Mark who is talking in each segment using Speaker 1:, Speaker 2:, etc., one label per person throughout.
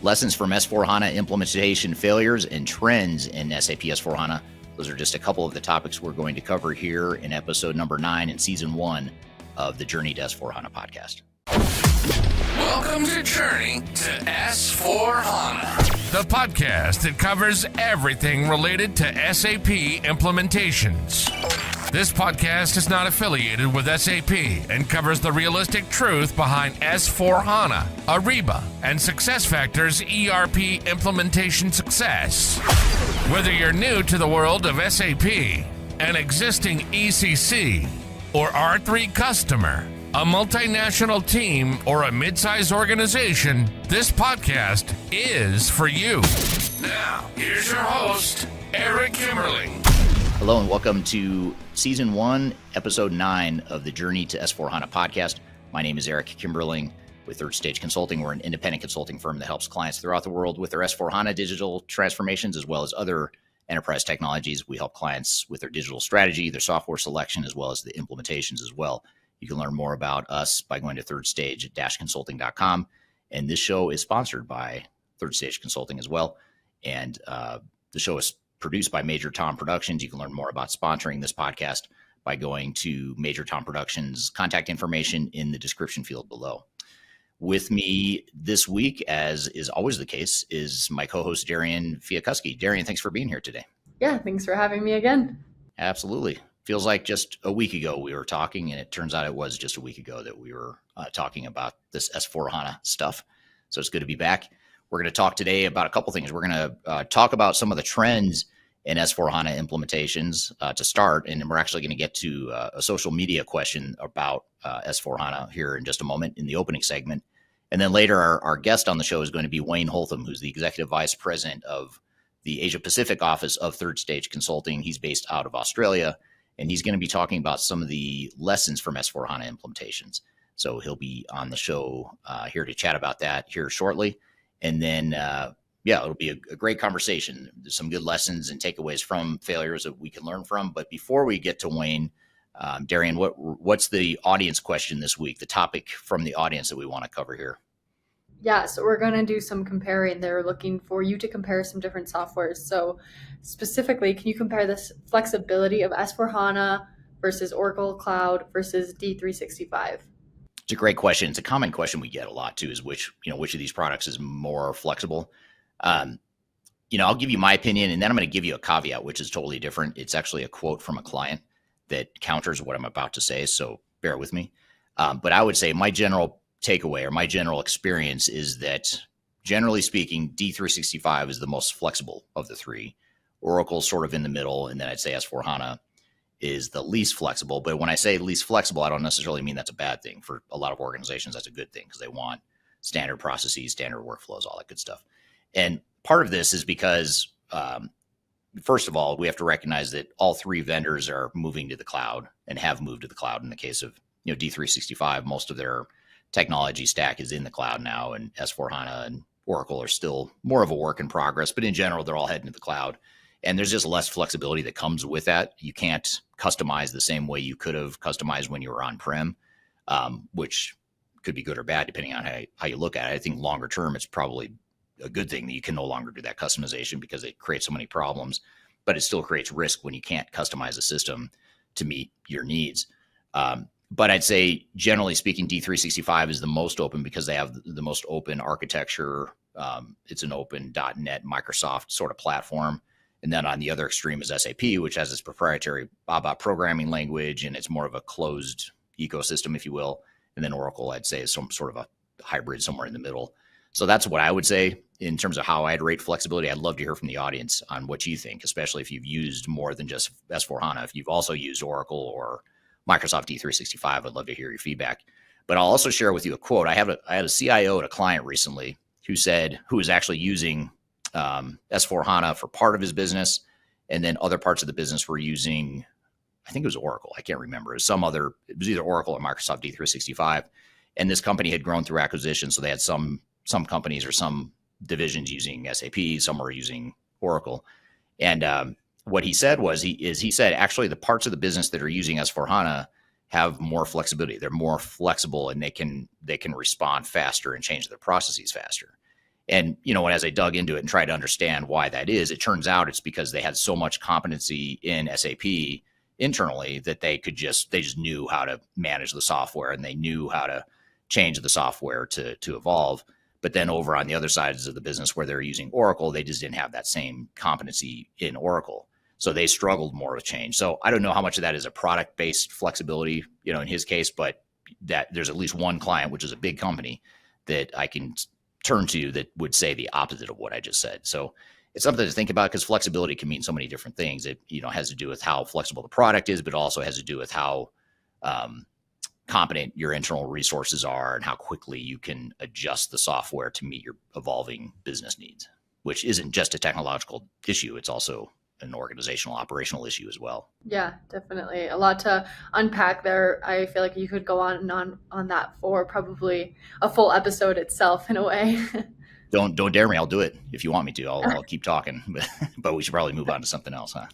Speaker 1: lessons from S4HANA implementation failures and trends in SAP S4HANA. Those are just a couple of the topics we're going to cover here in episode number 9 in season 1 of the Journey to S4HANA podcast.
Speaker 2: Welcome to Journey to S4HANA, the podcast that covers everything related to SAP implementations. This podcast is not affiliated with SAP and covers the realistic truth behind S4HANA, Ariba, and SuccessFactors ERP implementation success. Whether you're new to the world of SAP, an existing ECC, or R3 customer, a multinational team, or a mid-sized organization, this podcast is for you. Now, here's your host, Eric Kimberling.
Speaker 1: Hello and welcome to Season 1, Episode 9 of the Journey to S4HANA podcast. My name is Eric Kimberling with Third Stage Consulting. We're an independent consulting firm that helps clients throughout the world with their S4HANA digital transformations as well as other enterprise technologies. We help clients with their digital strategy, their software selection, as well as the implementations as well. You can learn more about us by going to thirdstage-consulting.com. And this show is sponsored by Third Stage Consulting as well. And the show is produced by Major Tom Productions. You can learn more about sponsoring this podcast by going to Major Tom Productions' contact information in the description field below. With me this week, as is always the case, is my co-host Darian Fiakuski. Darian, thanks for being here today.
Speaker 3: Yeah, thanks for having me again.
Speaker 1: Absolutely. Feels like just a week ago we were talking, and it turns out it was just a week ago that we were talking about this S4HANA stuff. So it's good to be back. We're going to talk today about a couple things. We're going to talk about some of the trends in S4HANA implementations to start, and then we're actually going to get to a social media question about S4HANA here in just a moment in the opening segment. And then later, our guest on the show is going to be Wayne Holtam, who's the Executive Vice President of the Asia Pacific office of Third Stage Consulting. He's based out of Australia, and he's going to be talking about some of the lessons from S4HANA implementations. So he'll be on the show here to chat about that here shortly. And then, it'll be a great conversation. There's some good lessons and takeaways from failures that we can learn from. But before we get to Wayne, Darian, what's the audience question this week, the topic from the audience that we want to cover here?
Speaker 3: Yeah, so we're going to do some comparing. They're looking for you to compare some different softwares. So specifically, can you compare this flexibility of S4HANA versus Oracle Cloud versus D365?
Speaker 1: It's a great question. It's a common question we get a lot too, is which of these products is more flexible? I'll give you my opinion, and then I'm going to give you a caveat, which is totally different. It's actually a quote from a client that counters what I'm about to say, so bear with me. But I would say my general takeaway or my general experience is that, generally speaking, D365 is the most flexible of the three. Oracle's sort of in the middle, and then I'd say S4HANA is the least flexible. But when I say least flexible, I don't necessarily mean that's a bad thing. For a lot of organizations, that's a good thing because they want standard processes, standard workflows, all that good stuff. And part of this is because, first of all, we have to recognize that all three vendors are moving to the cloud and have moved to the cloud. In the case of D365, most of their technology stack is in the cloud now, and S4HANA and Oracle are still more of a work in progress. But in general, they're all heading to the cloud. And there's just less flexibility that comes with that. You can't customize the same way you could have customized when you were on-prem, which could be good or bad depending on how you look at it. I think longer term, it's probably a good thing that you can no longer do that customization because it creates so many problems, but it still creates risk when you can't customize a system to meet your needs. But I'd say, generally speaking, D365 is the most open because they have the most open architecture. It's an open .NET Microsoft sort of platform. And then on the other extreme is SAP, which has its proprietary ABAP programming language, and it's more of a closed ecosystem, if you will. And then Oracle, I'd say, is some sort of a hybrid somewhere in the middle. So that's what I would say in terms of how I'd rate flexibility. I'd love to hear from the audience on what you think, especially if you've used more than just S4HANA. If you've also used Oracle or Microsoft D365, I'd love to hear your feedback. But I'll also share with you a quote. I had a CIO at a client recently who was actually using S4HANA for part of his business, and then other parts of the business were using, I think it was Oracle. I can't remember. It was either Oracle or Microsoft D365. And this company had grown through acquisition, so they had some companies or some divisions using SAP, some were using Oracle. And what he said was, he said, actually, the parts of the business that are using S4HANA have more flexibility. They're more flexible, and they can respond faster and change their processes faster. And, as I dug into it and tried to understand why that is, it turns out it's because they had so much competency in SAP internally that they just knew how to manage the software, and they knew how to change the software to evolve. But then over on the other sides of the business where they're using Oracle, they just didn't have that same competency in Oracle. So they struggled more with change. So I don't know how much of that is a product-based flexibility, in his case, but that there's at least one client, which is a big company, that I can turn to that would say the opposite of what I just said. So it's something to think about, because flexibility can mean so many different things. It has to do with how flexible the product is, but also has to do with how competent your internal resources are and how quickly you can adjust the software to meet your evolving business needs, which isn't just a technological issue. It's also an organizational, operational issue as well.
Speaker 3: Yeah, definitely. A lot to unpack there. I feel like you could go on and on that for probably a full episode itself in a way.
Speaker 1: Don't dare me. I'll do it if you want me to. I'll keep talking, but we should probably move on to something else, huh?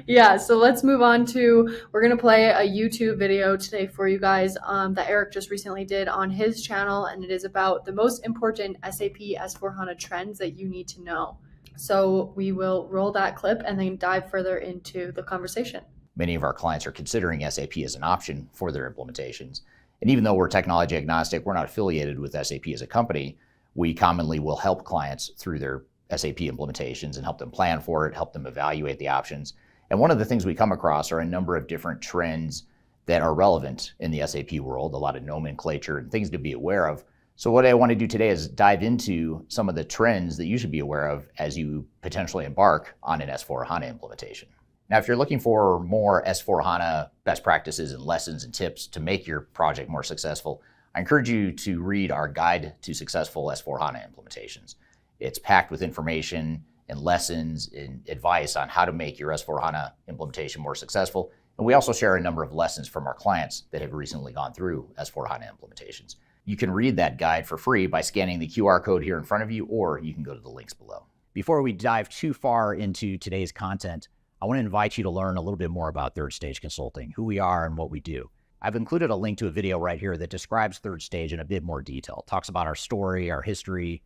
Speaker 3: Yeah, so let's move on to, we're going to play a YouTube video today for you guys that Eric just recently did on his channel, and it is about the most important SAP S4HANA trends that you need to know. So we will roll that clip and then dive further into the conversation.
Speaker 1: Many of our clients are considering SAP as an option for their implementations. And even though we're technology agnostic, we're not affiliated with SAP as a company, we commonly will help clients through their SAP implementations and help them plan for it, help them evaluate the options. And one of the things we come across are a number of different trends that are relevant in the SAP world, a lot of nomenclature and things to be aware of. So what I want to do today is dive into some of the trends that you should be aware of as you potentially embark on an S4HANA implementation. Now, if you're looking for more S4HANA best practices and lessons and tips to make your project more successful, I encourage you to read our Guide to Successful S4HANA Implementations. It's packed with information and lessons and advice on how to make your S4HANA implementation more successful. And we also share a number of lessons from our clients that have recently gone through S4HANA implementations. You can read that guide for free by scanning the QR code here in front of you, or you can go to the links below.
Speaker 4: Before we dive too far into today's content, I want to invite you to learn a little bit more about Third Stage Consulting, who we are and what we do. I've included a link to a video right here that describes Third Stage in a bit more detail. It talks about our story, our history,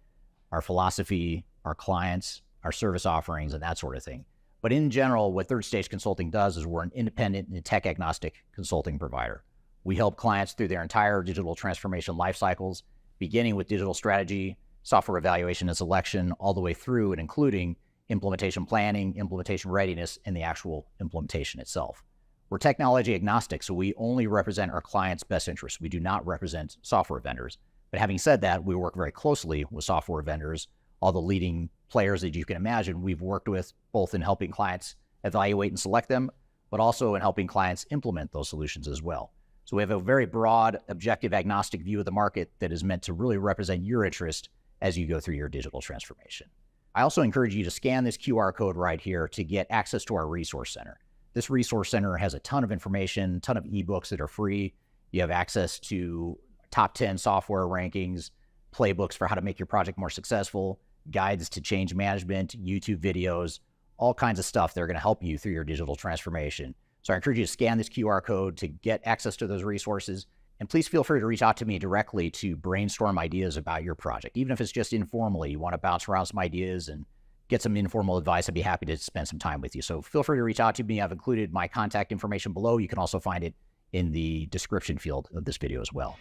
Speaker 4: our philosophy, our clients, our service offerings, and that sort of thing. But in general, what Third Stage Consulting does is we're an independent and tech-agnostic consulting provider. We help clients through their entire digital transformation life cycles, beginning with digital strategy, software evaluation and selection, all the way through and including implementation planning, implementation readiness, and the actual implementation itself. We're technology agnostic, so we only represent our clients' best interests. We do not represent software vendors. But having said that, we work very closely with software vendors, all the leading players that you can imagine we've worked with, both in helping clients evaluate and select them, but also in helping clients implement those solutions as well. So we have a very broad, objective, agnostic view of the market that is meant to really represent your interest as you go through your digital transformation. I also encourage you to scan this QR code right here to get access to our resource center. This resource center has a ton of information, a ton of ebooks that are free. You have access to top 10 software rankings, playbooks for how to make your project more successful, guides to change management, YouTube videos, all kinds of stuff that are going to help you through your digital transformation. So I encourage you to scan this QR code to get access to those resources. And please feel free to reach out to me directly to brainstorm ideas about your project. Even if it's just informally, you want to bounce around some ideas and get some informal advice, I'd be happy to spend some time with you. So feel free to reach out to me. I've included my contact information below. You can also find it in the description field of this video as well.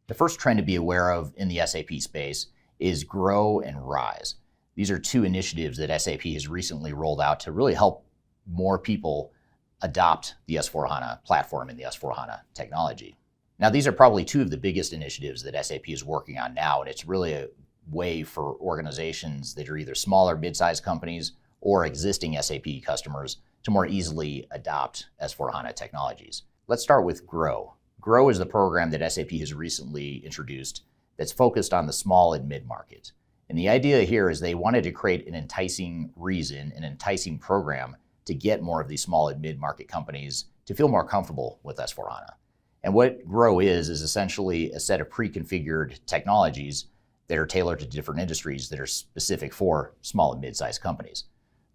Speaker 1: The first trend to be aware of in the SAP space is Grow and Rise. These are two initiatives that SAP has recently rolled out to really help more people adopt the S4HANA platform and the S4HANA technology. Now, these are probably two of the biggest initiatives that SAP is working on now, and it's really a way for organizations that are either smaller, mid-sized companies or existing SAP customers to more easily adopt S4HANA technologies. Let's start with Grow. Grow is the program that SAP has recently introduced that's focused on the small and mid-market. And the idea here is they wanted to create an enticing reason, an enticing program to get more of these small and mid-market companies to feel more comfortable with S4HANA. And what Grow is essentially a set of pre-configured technologies that are tailored to different industries that are specific for small and mid-sized companies.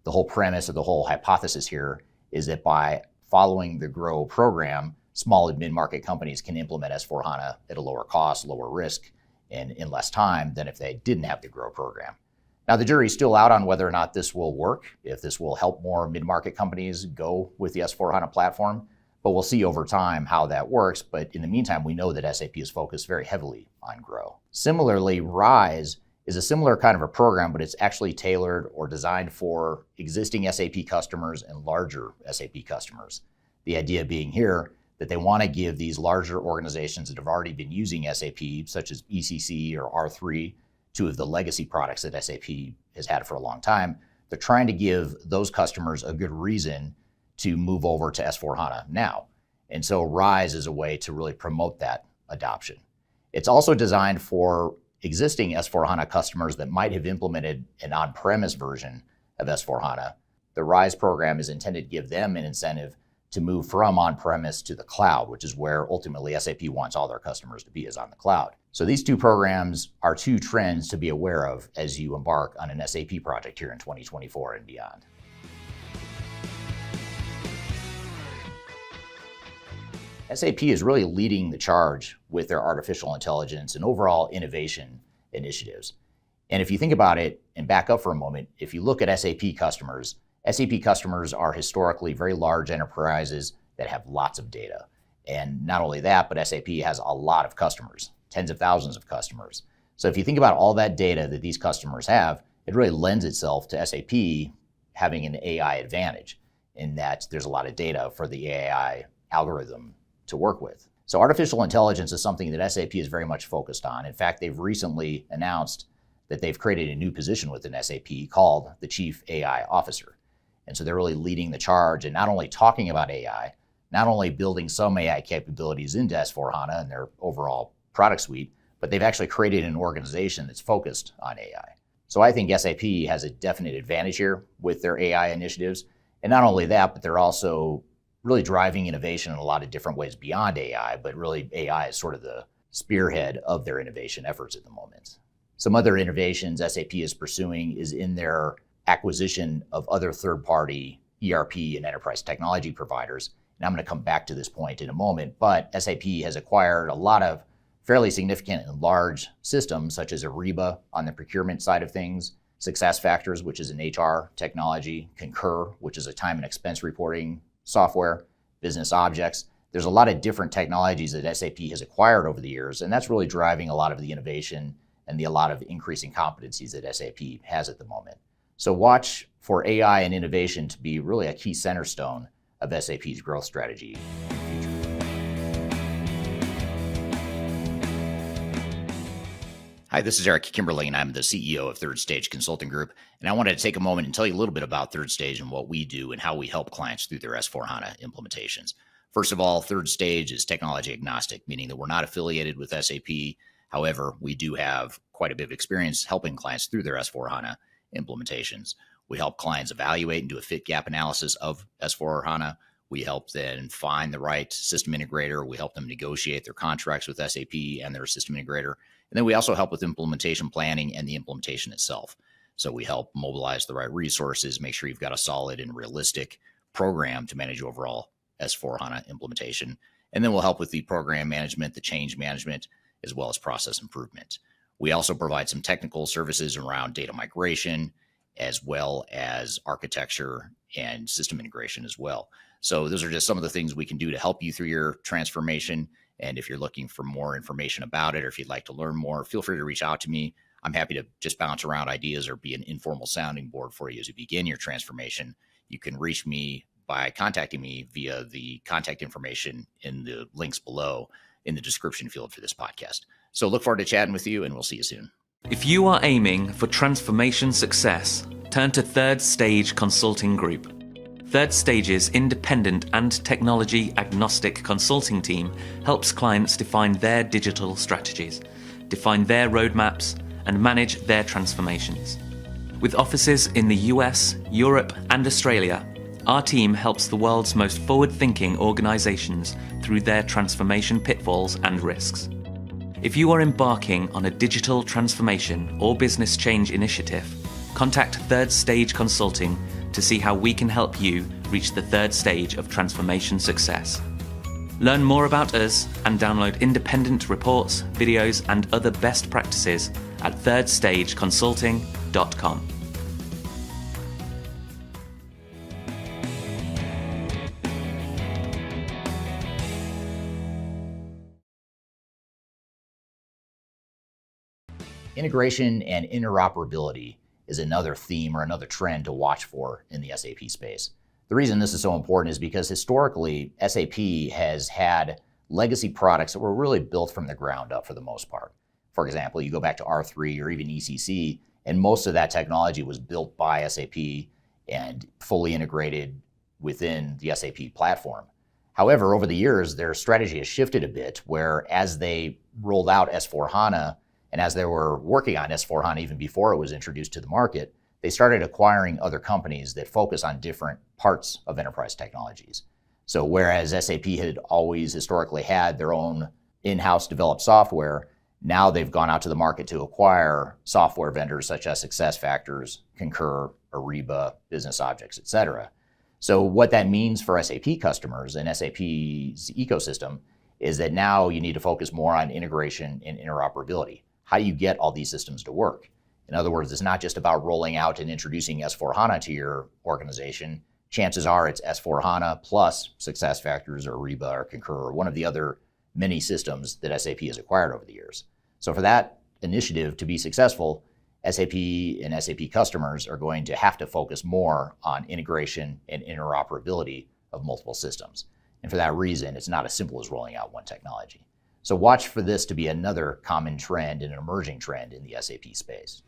Speaker 1: The whole premise or the whole hypothesis here is that by following the Grow program, small and mid-market companies can implement S4HANA at a lower cost, lower risk, and in less time than if they didn't have the GROW program. Now, the jury's still out on whether or not this will work, if this will help more mid-market companies go with the S4HANA platform, but we'll see over time how that works. But in the meantime, we know that SAP is focused very heavily on GROW. Similarly, RISE is a similar kind of a program, but it's actually tailored or designed for existing SAP customers and larger SAP customers. The idea being here that they want to give these larger organizations that have already been using SAP, such as ECC or R3, two of the legacy products that SAP has had for a long time, they're trying to give those customers a good reason to move over to S4HANA now. And so RISE is a way to really promote that adoption. It's also designed for existing S4HANA customers that might have implemented an on-premise version of S4HANA. The RISE program is intended to give them an incentive to move from on-premise to the cloud, which is where ultimately SAP wants all their customers to be, is on the cloud. So these two programs are two trends to be aware of as you embark on an SAP project here in 2024 and beyond. SAP is really leading the charge with their artificial intelligence and overall innovation initiatives. And if you think about it and back up for a moment, if you look at SAP customers are historically very large enterprises that have lots of data. And not only that, but SAP has a lot of customers, tens of thousands of customers. So if you think about all that data that these customers have, it really lends itself to SAP having an AI advantage in that there's a lot of data for the AI algorithm to work with. So artificial intelligence is something that SAP is very much focused on. In fact, they've recently announced that they've created a new position within SAP called the Chief AI Officer. And so they're really leading the charge and not only talking about AI, not only building some AI capabilities into S4HANA and their overall product suite, but they've actually created an organization that's focused on AI. So I think SAP has a definite advantage here with their AI initiatives. And not only that, but they're also really driving innovation in a lot of different ways beyond AI, but really AI is sort of the spearhead of their innovation efforts at the moment. Some other innovations SAP is pursuing is in their acquisition of other third-party ERP and enterprise technology providers. And I'm going to come back to this point in a moment, but SAP has acquired a lot of fairly significant and large systems such as Ariba on the procurement side of things, SuccessFactors, which is an HR technology, Concur, which is a time and expense reporting software, Business Objects. There's a lot of different technologies that SAP has acquired over the years, and that's really driving a lot of the innovation and a lot of increasing competencies that SAP has at the moment. So watch for AI and innovation to be really a key center stone of SAP's growth strategy in the future. Hi, this is Eric Kimberly, and I'm the CEO of Third Stage Consulting Group. And I wanted to take a moment and tell you a little bit about Third Stage and what we do and how we help clients through their S4HANA implementations. First of all, Third Stage is technology agnostic, meaning that we're not affiliated with SAP. However, we do have quite a bit of experience helping clients through their S4HANA implementations. We help clients evaluate and do a fit gap analysis of S4HANA. We help them find the right system integrator. We help them negotiate their contracts with SAP and their system integrator. And then we also help with implementation planning and the implementation itself. So we help mobilize the right resources, make sure you've got a solid and realistic program to manage overall S4HANA implementation. And then we'll help with the program management, the change management, as well as process improvement. We also provide some technical services around data migration, as well as architecture and system integration as well. So those are just some of the things we can do to help you through your transformation. And if you're looking for more information about it, or if you'd like to learn more, feel free to reach out to me. I'm happy to just bounce around ideas or be an informal sounding board for you as you begin your transformation. You can reach me by contacting me via the contact information in the links below in the description field for this podcast. So look forward to chatting with you, and we'll see you soon.
Speaker 5: If you are aiming for transformation success, turn to Third Stage Consulting Group. Third Stage's independent and technology agnostic consulting team helps clients define their digital strategies, define their roadmaps, and manage their transformations. With offices in the US, Europe, and Australia, our team helps the world's most forward-thinking organizations through their transformation pitfalls and risks. If you are embarking on a digital transformation or business change initiative, contact Third Stage Consulting to see how we can help you reach the third stage of transformation success. Learn more about us and download independent reports, videos, and other best practices at thirdstageconsulting.com.
Speaker 1: Integration and interoperability is another theme or another trend to watch for in the SAP space. The reason this is so important is because historically, SAP has had legacy products that were really built from the ground up for the most part. For example, you go back to R3 or even ECC, and most of that technology was built by SAP and fully integrated within the SAP platform. However, over the years, their strategy has shifted a bit, where as they rolled out S4HANA, and as they were working on S4HANA even before it was introduced to the market, they started acquiring other companies that focus on different parts of enterprise technologies. So whereas SAP had always historically had their own in-house developed software, now they've gone out to the market to acquire software vendors such as SuccessFactors, Concur, Ariba, Business Objects, etc. So what that means for SAP customers and SAP's ecosystem is that now you need to focus more on integration and interoperability. How do you get all these systems to work? In other words, it's not just about rolling out and introducing S4HANA to your organization. Chances are it's S4HANA plus SuccessFactors or Ariba or Concur or one of the other many systems that SAP has acquired over the years. So for that initiative to be successful, SAP and SAP customers are going to have to focus more on integration and interoperability of multiple systems. And for that reason, it's not as simple as rolling out one technology. So watch for this to be another common trend and an emerging trend in the SAP space.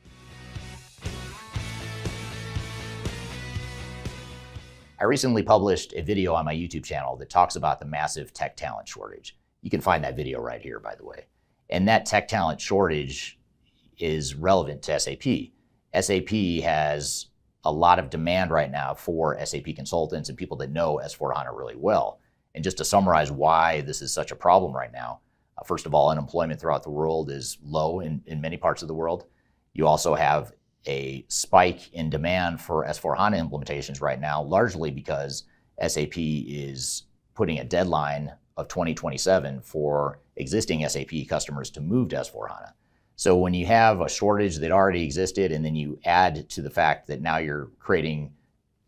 Speaker 1: I recently published a video on my YouTube channel that talks about the massive tech talent shortage. You can find that video right here, by the way. And that tech talent shortage is relevant to SAP. SAP has a lot of demand right now for SAP consultants and people that know S4HANA really well. And just to summarize why this is such a problem right now, first of all, unemployment throughout the world is low in many parts of the world. You also have a spike in demand for S4HANA implementations right now, largely because SAP is putting a deadline of 2027 for existing SAP customers to move to S4HANA. So when you have a shortage that already existed, and then you add to the fact that now you're creating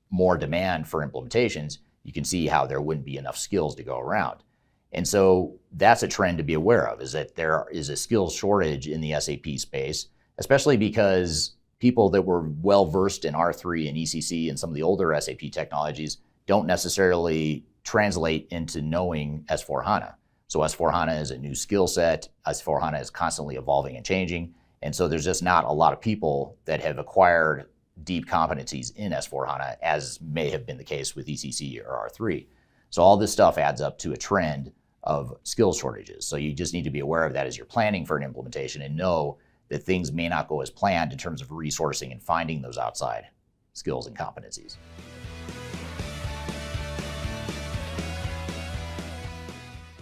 Speaker 1: more demand for implementations, you can see how there wouldn't be enough skills to go around. And so that's a trend to be aware of, is that there is a skills shortage in the SAP space, especially because people that were well-versed in R3 and ECC and some of the older SAP technologies don't necessarily translate into knowing S4HANA. So S4HANA is a new skill set. S4HANA is constantly evolving and changing. And so there's just not a lot of people that have acquired deep competencies in S4HANA, as may have been the case with ECC or R3. So all this stuff adds up to a trend of skills shortages. So you just need to be aware of that as you're planning for an implementation, and know that things may not go as planned in terms of resourcing and finding those outside skills and competencies.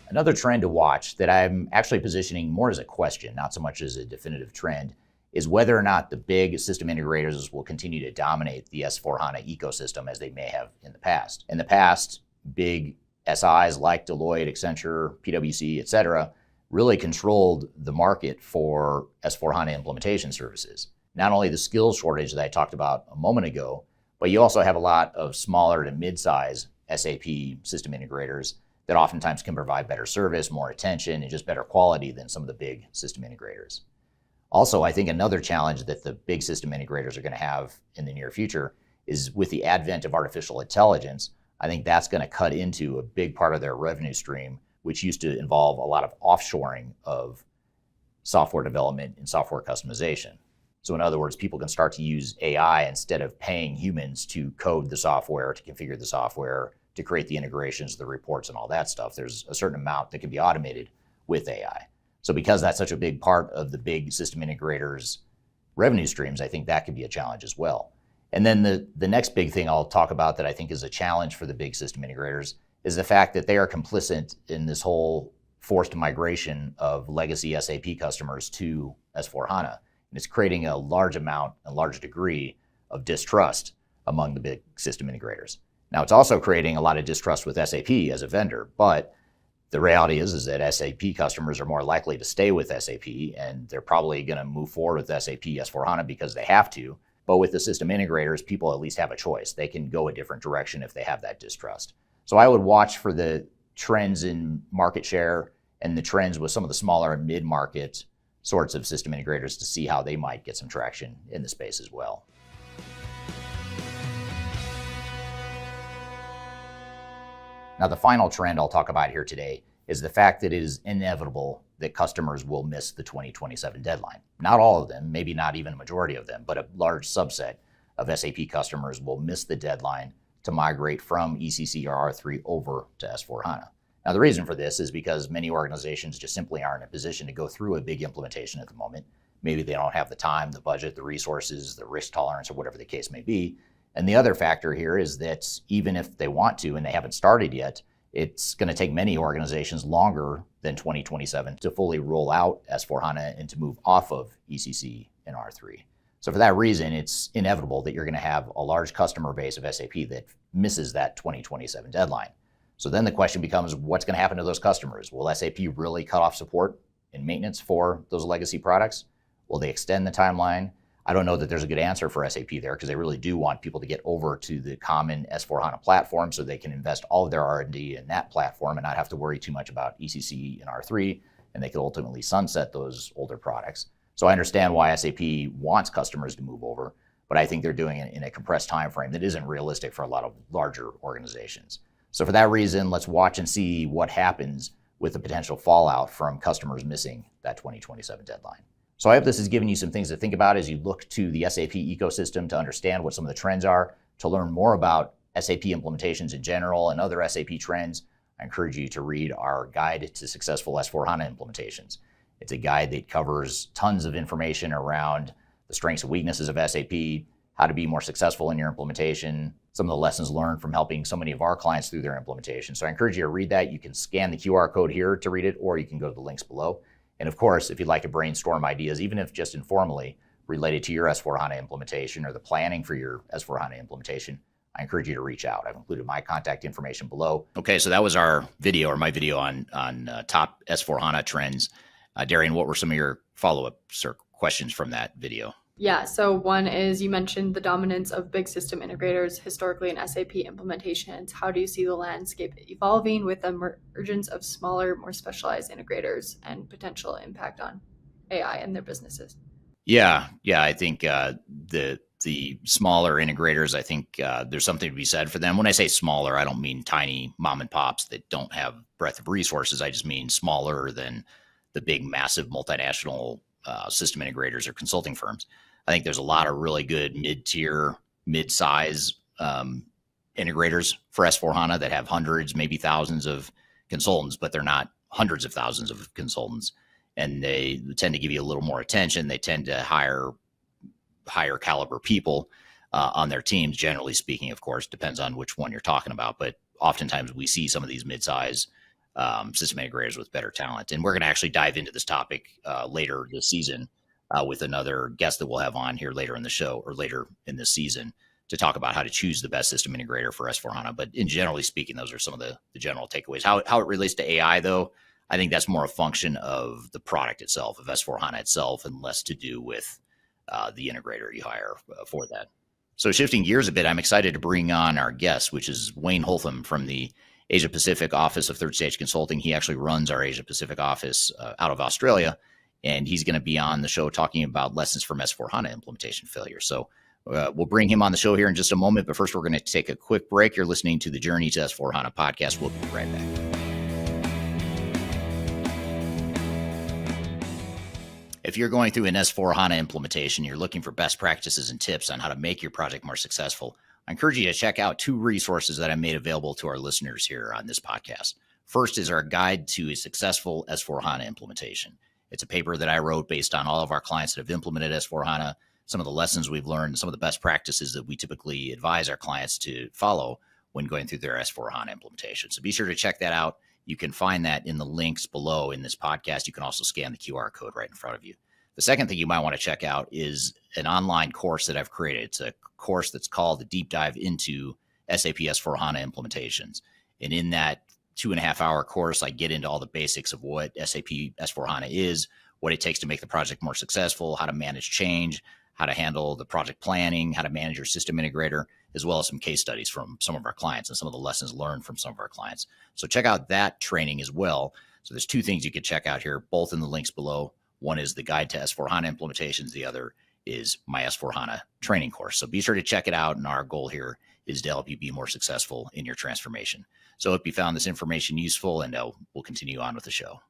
Speaker 1: Another trend to watch that I'm actually positioning more as a question, not so much as a definitive trend, is whether or not the big system integrators will continue to dominate the S4HANA ecosystem as they may have in the past. In the past, big SIs like Deloitte, Accenture, PwC, et cetera, really controlled the market for S4HANA implementation services. Not only the skills shortage that I talked about a moment ago, but you also have a lot of smaller to mid-size SAP system integrators that oftentimes can provide better service, more attention, and just better quality than some of the big system integrators. Also, I think another challenge that the big system integrators are going to have in the near future is with the advent of artificial intelligence. I think that's going to cut into a big part of their revenue stream, which used to involve a lot of offshoring of software development and software customization. So in other words, people can start to use AI instead of paying humans to code the software, to configure the software, to create the integrations, the reports, and all that stuff. There's a certain amount that can be automated with AI. So because that's such a big part of the big system integrators' revenue streams, I think that could be a challenge as well. And then the next big thing I'll talk about that I think is a challenge for the big system integrators is the fact that they are complicit in this whole forced migration of legacy SAP customers to S4HANA. And it's creating a large degree of distrust among the big system integrators. Now, it's also creating a lot of distrust with SAP as a vendor, but The reality is that SAP customers are more likely to stay with SAP, and they're probably going to move forward with SAP S/4HANA because they have to. But with the system integrators, people at least have a choice. They can go a different direction if they have that distrust. So I would watch for the trends in market share and the trends with some of the smaller and mid-market sorts of system integrators to see how they might get some traction in the space as well. Now, the final trend I'll talk about here today is the fact that it is inevitable that customers will miss the 2027 deadline. Not all of them, maybe not even a majority of them, but a large subset of SAP customers will miss the deadline to migrate from ECC or R3 over to S/4HANA. Now, the reason for this is because many organizations just simply aren't in a position to go through a big implementation at the moment. Maybe they don't have the time, the budget, the resources, the risk tolerance, or whatever the case may be. And the other factor here is that even if they want to and they haven't started yet, it's going to take many organizations longer than 2027 to fully roll out S/4HANA and to move off of ECC and R3. So for that reason, it's inevitable that you're going to have a large customer base of SAP that misses that 2027 deadline. So then the question becomes, what's going to happen to those customers? Will SAP really cut off support and maintenance for those legacy products? Will they extend the timeline? I don't know that there's a good answer for SAP there because they really do want people to get over to the common S/4HANA platform so they can invest all of their R&D in that platform and not have to worry too much about ECC and R3, and they could ultimately sunset those older products. So I understand why SAP wants customers to move over, but I think they're doing it in a compressed time frame that isn't realistic for a lot of larger organizations. So for that reason, let's watch and see what happens with the potential fallout from customers missing that 2027 deadline. So I hope this has given you some things to think about as you look to the SAP ecosystem to understand what some of the trends are, to learn more about SAP implementations in general and other SAP trends. I encourage you to read our Guide to Successful S/4HANA Implementations. It's a guide that covers tons of information around the strengths and weaknesses of SAP, how to be more successful in your implementation, some of the lessons learned from helping so many of our clients through their implementation. So I encourage you to read that. You can scan the QR code here to read it, or you can go to the links below. And of course, if you'd like to brainstorm ideas, even if just informally, related to your S/4HANA implementation or the planning for your S/4HANA implementation, I encourage you to reach out. I've included my contact information below. Okay, so that was our video, or my video on top S/4HANA trends. Darian, what were some of your follow-ups or questions from that video?
Speaker 3: Yeah, so one is you mentioned the dominance of big system integrators historically in SAP implementations. How do you see the landscape evolving with the emergence of smaller, more specialized integrators and potential impact on AI and their businesses?
Speaker 1: Yeah, I think the smaller integrators, I think there's something to be said for them. When I say smaller, I don't mean tiny mom and pops that don't have breadth of resources. I just mean smaller than the big, massive multinational system integrators or consulting firms. I think there's a lot of really good mid-tier, mid-size integrators for S/4HANA that have hundreds, maybe thousands of consultants, but they're not hundreds of thousands of consultants. And they tend to give you a little more attention. They tend to hire higher caliber people on their teams, generally speaking, of course, depends on which one you're talking about. But oftentimes we see some of these mid-size system integrators with better talent. And we're going to actually dive into this topic later this season with another guest that we'll have on here later in the show or later in this season to talk about how to choose the best system integrator for S/4HANA. But in generally speaking, those are some of the general takeaways. How it relates to AI, though, I think that's more a function of the product itself, of S/4HANA itself, and less to do with the integrator you hire for that. So shifting gears a bit, I'm excited to bring on our guest, which is Wayne Holtam from the Asia Pacific office of Third Stage Consulting. He actually runs our Asia Pacific office out of Australia, and he's going to be on the show talking about lessons from S/4HANA implementation failure. So we'll bring him on the show here in just a moment, but first we're going to take a quick break. You're listening to the Journey to S/4HANA podcast. We'll be right back. If you're going through an S/4HANA implementation, you're looking for best practices and tips on how to make your project more successful, I encourage you to check out two resources that I made available to our listeners here on this podcast. First is our guide to a successful S/4HANA implementation. It's a paper that I wrote based on all of our clients that have implemented S/4HANA, some of the lessons we've learned, some of the best practices that we typically advise our clients to follow when going through their S/4HANA implementation. So be sure to check that out. You can find that in the links below in this podcast. You can also scan the QR code right in front of you. The second thing you might want to check out is an online course that I've created. It's a course that's called the Deep Dive into SAP S/4HANA Implementations. And in that 2.5 hour course. I get into all the basics of what SAP S4HANA is, what it takes to make the project more successful, how to manage change, how to handle the project planning, how to manage your system integrator, as well as some case studies from some of our clients and some of the lessons learned from some of our clients. So check out that training as well. So there's two things you could check out here, both in the links below. One is the guide to S4HANA implementations. The other is my S4HANA training course. So be sure to check it out. And our goal here is to help you be more successful in your transformation. So hope you found this information useful, and we'll continue on with the show.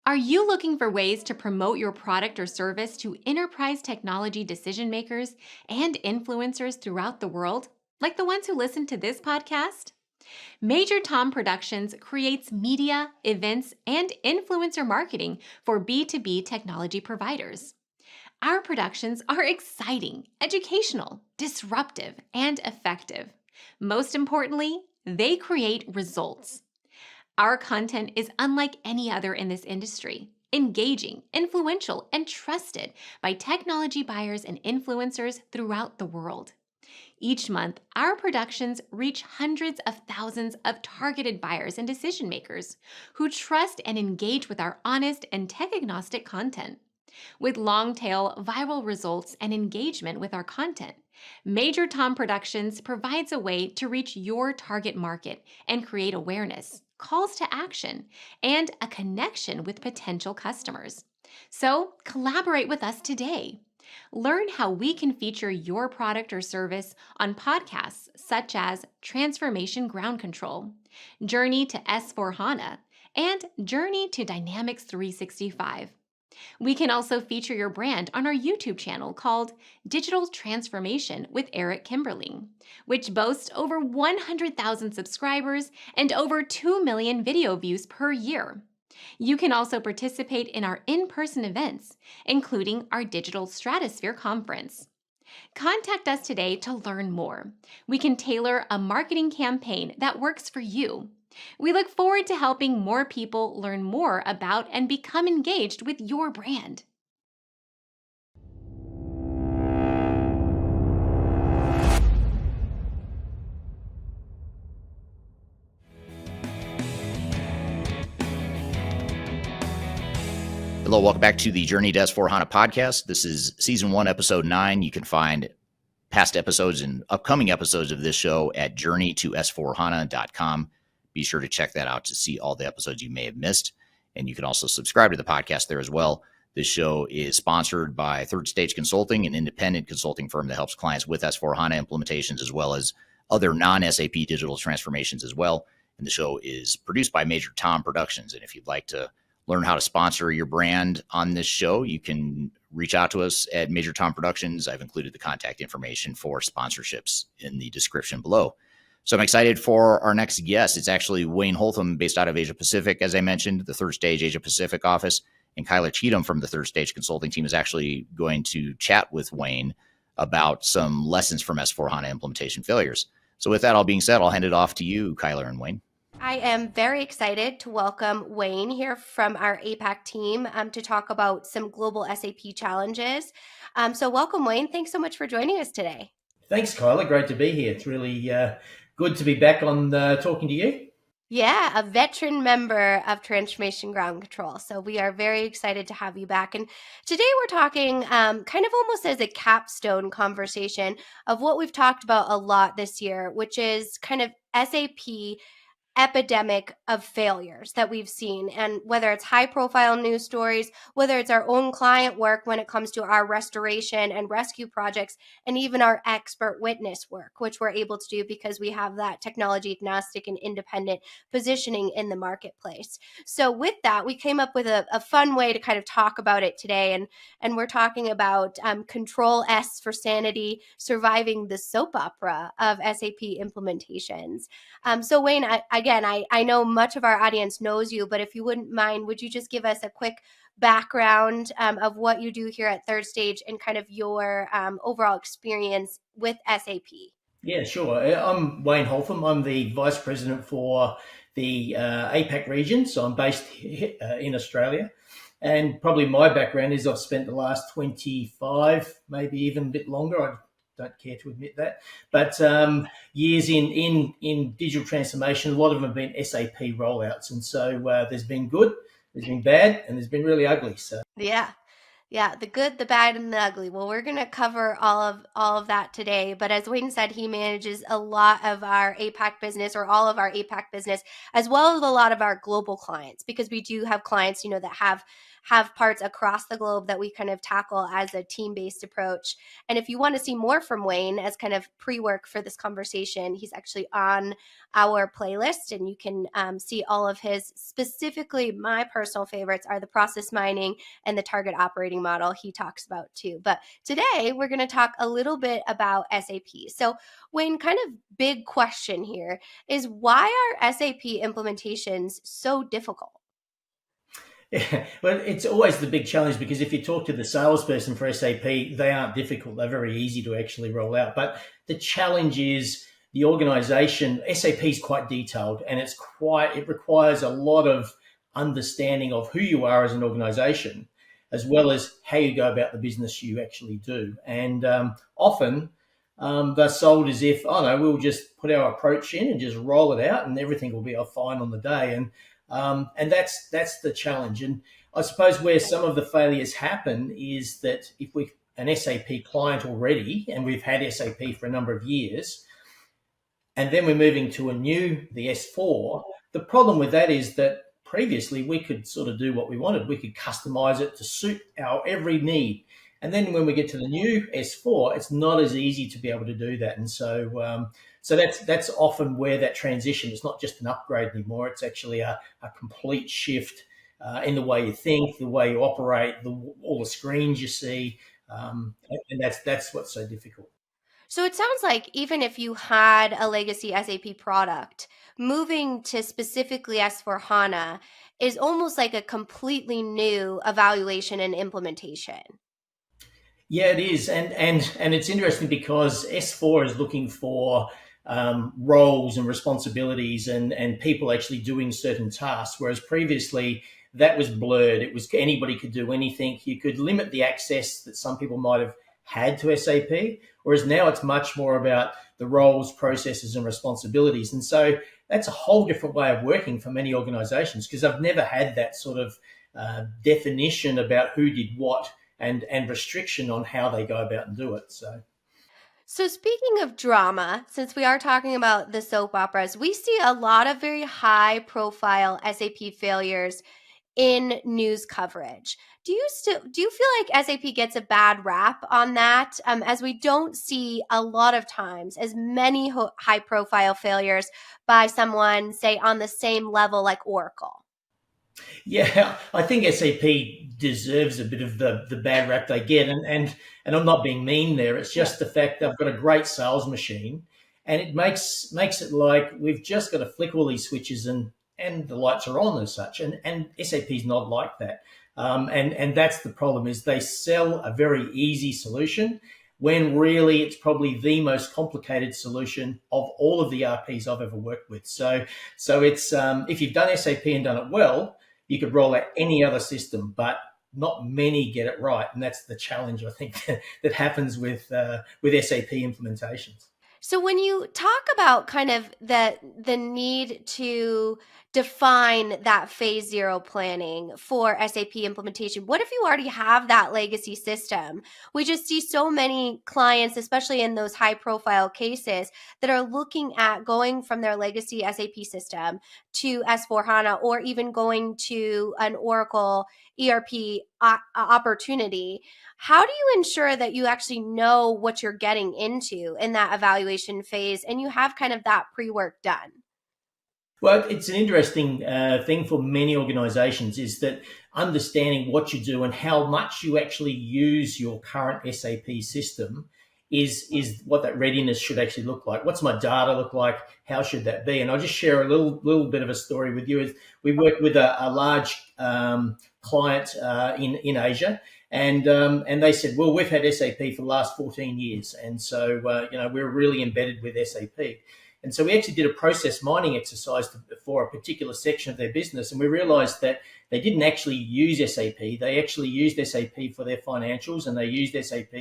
Speaker 6: Are you looking for ways to promote your product or service to enterprise technology decision makers and influencers throughout the world, like the ones who listen to this podcast? Major Tom Productions creates media, events, and influencer marketing for B2B technology providers. Our productions are exciting, educational, disruptive, and effective. Most importantly, they create results. Our content is unlike any other in this industry, engaging, influential, and trusted by technology buyers and influencers throughout the world. Each month, our productions reach hundreds of thousands of targeted buyers and decision makers who trust and engage with our honest and tech-agnostic content. With long-tail viral results and engagement with our content, Major Tom Productions provides a way to reach your target market and create awareness, calls to action, and a connection with potential customers. So collaborate with us today. Learn how we can feature your product or service on podcasts such as Transformation Ground Control, Journey to S4HANA, and Journey to Dynamics 365. We can also feature your brand on our YouTube channel called Digital Transformation with Eric Kimberling, which boasts over 100,000 subscribers and over 2 million video views per year. You can also participate in our in-person events, including our Digital Stratosphere Conference. Contact us today to learn more. We can tailor a marketing campaign that works for you. We look forward to helping more people learn more about and become engaged with your brand.
Speaker 1: Hello, welcome back to the Journey to S4HANA podcast. This is season 1, episode 9. You can find past episodes and upcoming episodes of this show at journeytosforhana.com. Be sure to check that out to see all the episodes you may have missed. And you can also subscribe to the podcast there as well. This show is sponsored by Third Stage Consulting, an independent consulting firm that helps clients with S4HANA implementations as well as other non-SAP digital transformations as well. And the show is produced by Major Tom Productions. And if you'd like to learn how to sponsor your brand on this show, you can reach out to us at Major Tom Productions. I've included the contact information for sponsorships in the description below. So I'm excited for our next guest. It's actually Wayne Holtam, based out of Asia Pacific, as I mentioned, the Third Stage Asia Pacific office. And Kyler Cheatham from the Third Stage Consulting team is actually going to chat with Wayne about some lessons from S4HANA implementation failures. So with that all being said, I'll hand it off to you, Kyler and Wayne.
Speaker 7: I am very excited to welcome Wayne here from our APAC team to talk about some global SAP challenges. So welcome, Wayne. Thanks so much for joining us today.
Speaker 8: Thanks, Kyla. Great to be here. It's really good to be back on talking to you.
Speaker 7: Yeah, a veteran member of Transformation Ground Control. So we are very excited to have you back. And today we're talking kind of almost as a capstone conversation of what we've talked about a lot this year, which is kind of SAP epidemic of failures that we've seen. And whether it's high profile news stories, whether it's our own client work when it comes to our restoration and rescue projects, and even our expert witness work, which we're able to do because we have that technology agnostic and independent positioning in the marketplace. So with that, we came up with a fun way to kind of talk about it today. And we're talking about Control S for Sanity, surviving the soap opera of SAP implementations. So Wayne, I know much of our audience knows you, but if you wouldn't mind, would you just give us a quick background of what you do here at Third Stage and kind of your overall experience with SAP?
Speaker 8: Yeah, sure. I'm Wayne Holtam. I'm the Vice President for the APAC region, so I'm based in Australia. And probably my background is I've spent the last 25, maybe even a bit longer, don't care to admit that. But years in digital transformation, a lot of them have been SAP rollouts. And so there's been good, there's been bad, and there's been really ugly. So
Speaker 7: Yeah. Yeah, the good, the bad, and the ugly. Well, we're going to cover all of that today. But as Wayne said, he manages a lot of our APAC business, or all of our APAC business, as well as a lot of our global clients, because we do have clients, that have parts across the globe that we kind of tackle as a team-based approach. And if you want to see more from Wayne as kind of pre-work for this conversation, he's actually on our playlist, and you can see all of his. Specifically, my personal favorites are the process mining and the target operating model he talks about too. But today we're going to talk a little bit about SAP. So Wayne, kind of big question here is, why are SAP implementations so difficult?
Speaker 8: Yeah, well, it's always the big challenge, because if you talk to the salesperson for SAP, they aren't difficult. They're very easy to actually roll out. But the challenge is the organization. SAP is quite detailed, and it requires a lot of understanding of who you are as an organization, as well as how you go about the business you actually do. And often they're sold as if, oh no, we'll just put our approach in and just roll it out and everything will be fine on the day. And that's the challenge. And I suppose where some of the failures happen is that if we're an SAP client already, and we've had SAP for a number of years, and then we're moving to the S4, the problem with that is that previously we could sort of do what we wanted. We could customize it to suit our every need. And then when we get to the new S4, it's not as easy to be able to do that. And so that's often where that transition is not just an upgrade anymore. It's actually a complete shift in the way you think, the way you operate, all the screens you see. And that's what's so difficult.
Speaker 7: So it sounds like even if you had a legacy SAP product, moving to specifically S/4HANA is almost like a completely new evaluation and implementation.
Speaker 8: Yeah, it is. And it's interesting because S4 is looking for roles and responsibilities and people actually doing certain tasks, whereas previously that was blurred. It was anybody could do anything. You could limit the access that some people might have had to SAP, whereas now it's much more about the roles, processes, and responsibilities. And so that's a whole different way of working for many organizations, because I've never had that sort of definition about who did what and restriction on how they go about and do it.
Speaker 7: So speaking of drama, since we are talking about the soap operas, we see a lot of very high profile SAP failures in news coverage. Do you feel like SAP gets a bad rap on that, as we don't see a lot of times as many high profile failures by someone, say, on the same level like Oracle?
Speaker 8: Yeah, I think SAP deserves a bit of the bad rap they get, and I'm not being mean there. It's just the fact they've got a great sales machine, and it makes it like we've just got to flick all these switches and the lights are on as such. And SAP is not like that, and that's the problem. Is they sell a very easy solution when really it's probably the most complicated solution of all of the ERPs I've ever worked with. So it's if you've done SAP and done it well, you could roll out any other system, but not many get it right, and that's the challenge I think that happens with SAP implementations.
Speaker 7: So when you talk about kind of the need to define that phase zero planning for SAP implementation, what if you already have that legacy system? We just see so many clients, especially in those high profile cases, that are looking at going from their legacy SAP system to S/4HANA, or even going to an Oracle ERP opportunity. How do you ensure that you actually know what you're getting into in that evaluation phase and you have kind of that pre-work done?
Speaker 8: Well, it's an interesting thing for many organizations, is that understanding what you do and how much you actually use your current SAP system is what that readiness should actually look like. What's my data look like? How should that be? And I'll just share a little bit of a story with you. Is we worked with a large client in Asia, and they said, well, we've had SAP for the last 14 years, and so we're really embedded with SAP. And so we actually did a process mining exercise for a particular section of their business, and we realized that they didn't actually use SAP. They actually used SAP for their financials, and they used SAP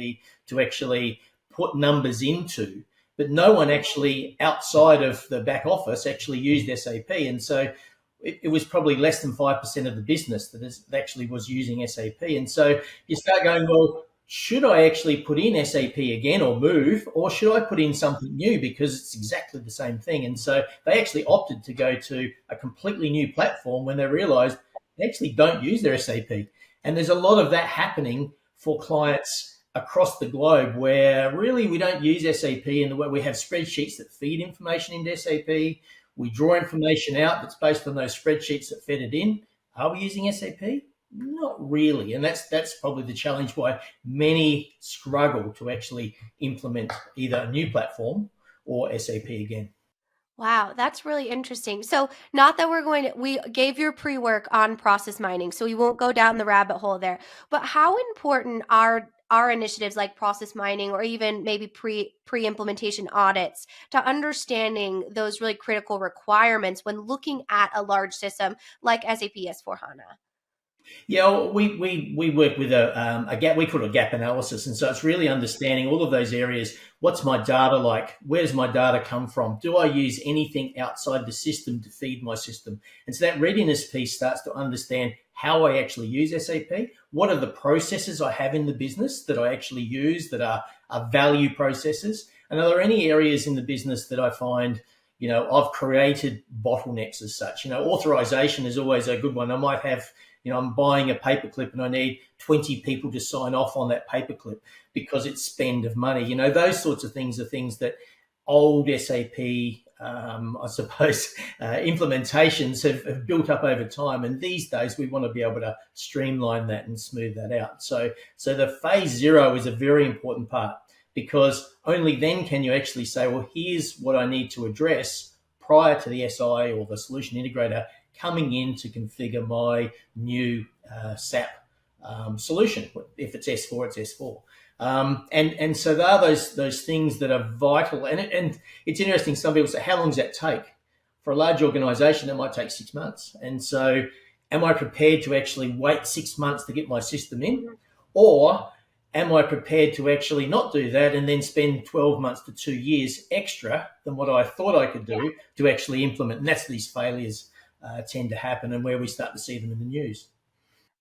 Speaker 8: to actually put numbers into, but no one actually outside of the back office actually used SAP. And so it was probably less than 5% of the business that actually was using SAP. And so you start going, well, should I actually put in SAP again or move, or should I put in something new because it's exactly the same thing? And so they actually opted to go to a completely new platform when they realized they actually don't use their SAP. And there's a lot of that happening for clients across the globe where really we don't use SAP in the way we have spreadsheets that feed information into SAP. We draw information out that's based on those spreadsheets that fed it in. Are we using SAP? Not really. And that's probably the challenge why many struggle to actually implement either a new platform or SAP again.
Speaker 7: Wow, that's really interesting. So, not that we gave your pre-work on process mining, so we won't go down the rabbit hole there. But how important are initiatives like process mining, or even maybe pre-implementation audits, to understanding those really critical requirements when looking at a large system like SAP S/4HANA?
Speaker 8: Yeah, well, we work with a gap. We call it a gap analysis, and so it's really understanding all of those areas. What's my data like? Where does my data come from? Do I use anything outside the system to feed my system? And so that readiness piece starts to understand how I actually use SAP. What are the processes I have in the business that I actually use that are value processes? And are there any areas in the business that I find, I've created bottlenecks as such? Authorization is always a good one. I might have, I'm buying a paperclip and I need 20 people to sign off on that paperclip because it's spend of money. Those sorts of things are things that old SAP, I suppose, implementations have built up over time. And these days we want to be able to streamline that and smooth that out. So the phase 0 is a very important part, because only then can you actually say, well, here's what I need to address prior to the SI or the solution integrator coming in to configure my new SAP solution. If it's S4, it's S4. And so there are those things that are vital. And it's interesting, some people say, how long does that take? For a large organization, it might take 6 months. And so am I prepared to actually wait 6 months to get my system in? Or am I prepared to actually not do that and then spend 12 months to 2 years extra than what I thought I could do to actually implement? And that's these failures tend to happen, and where we start to see them in the news.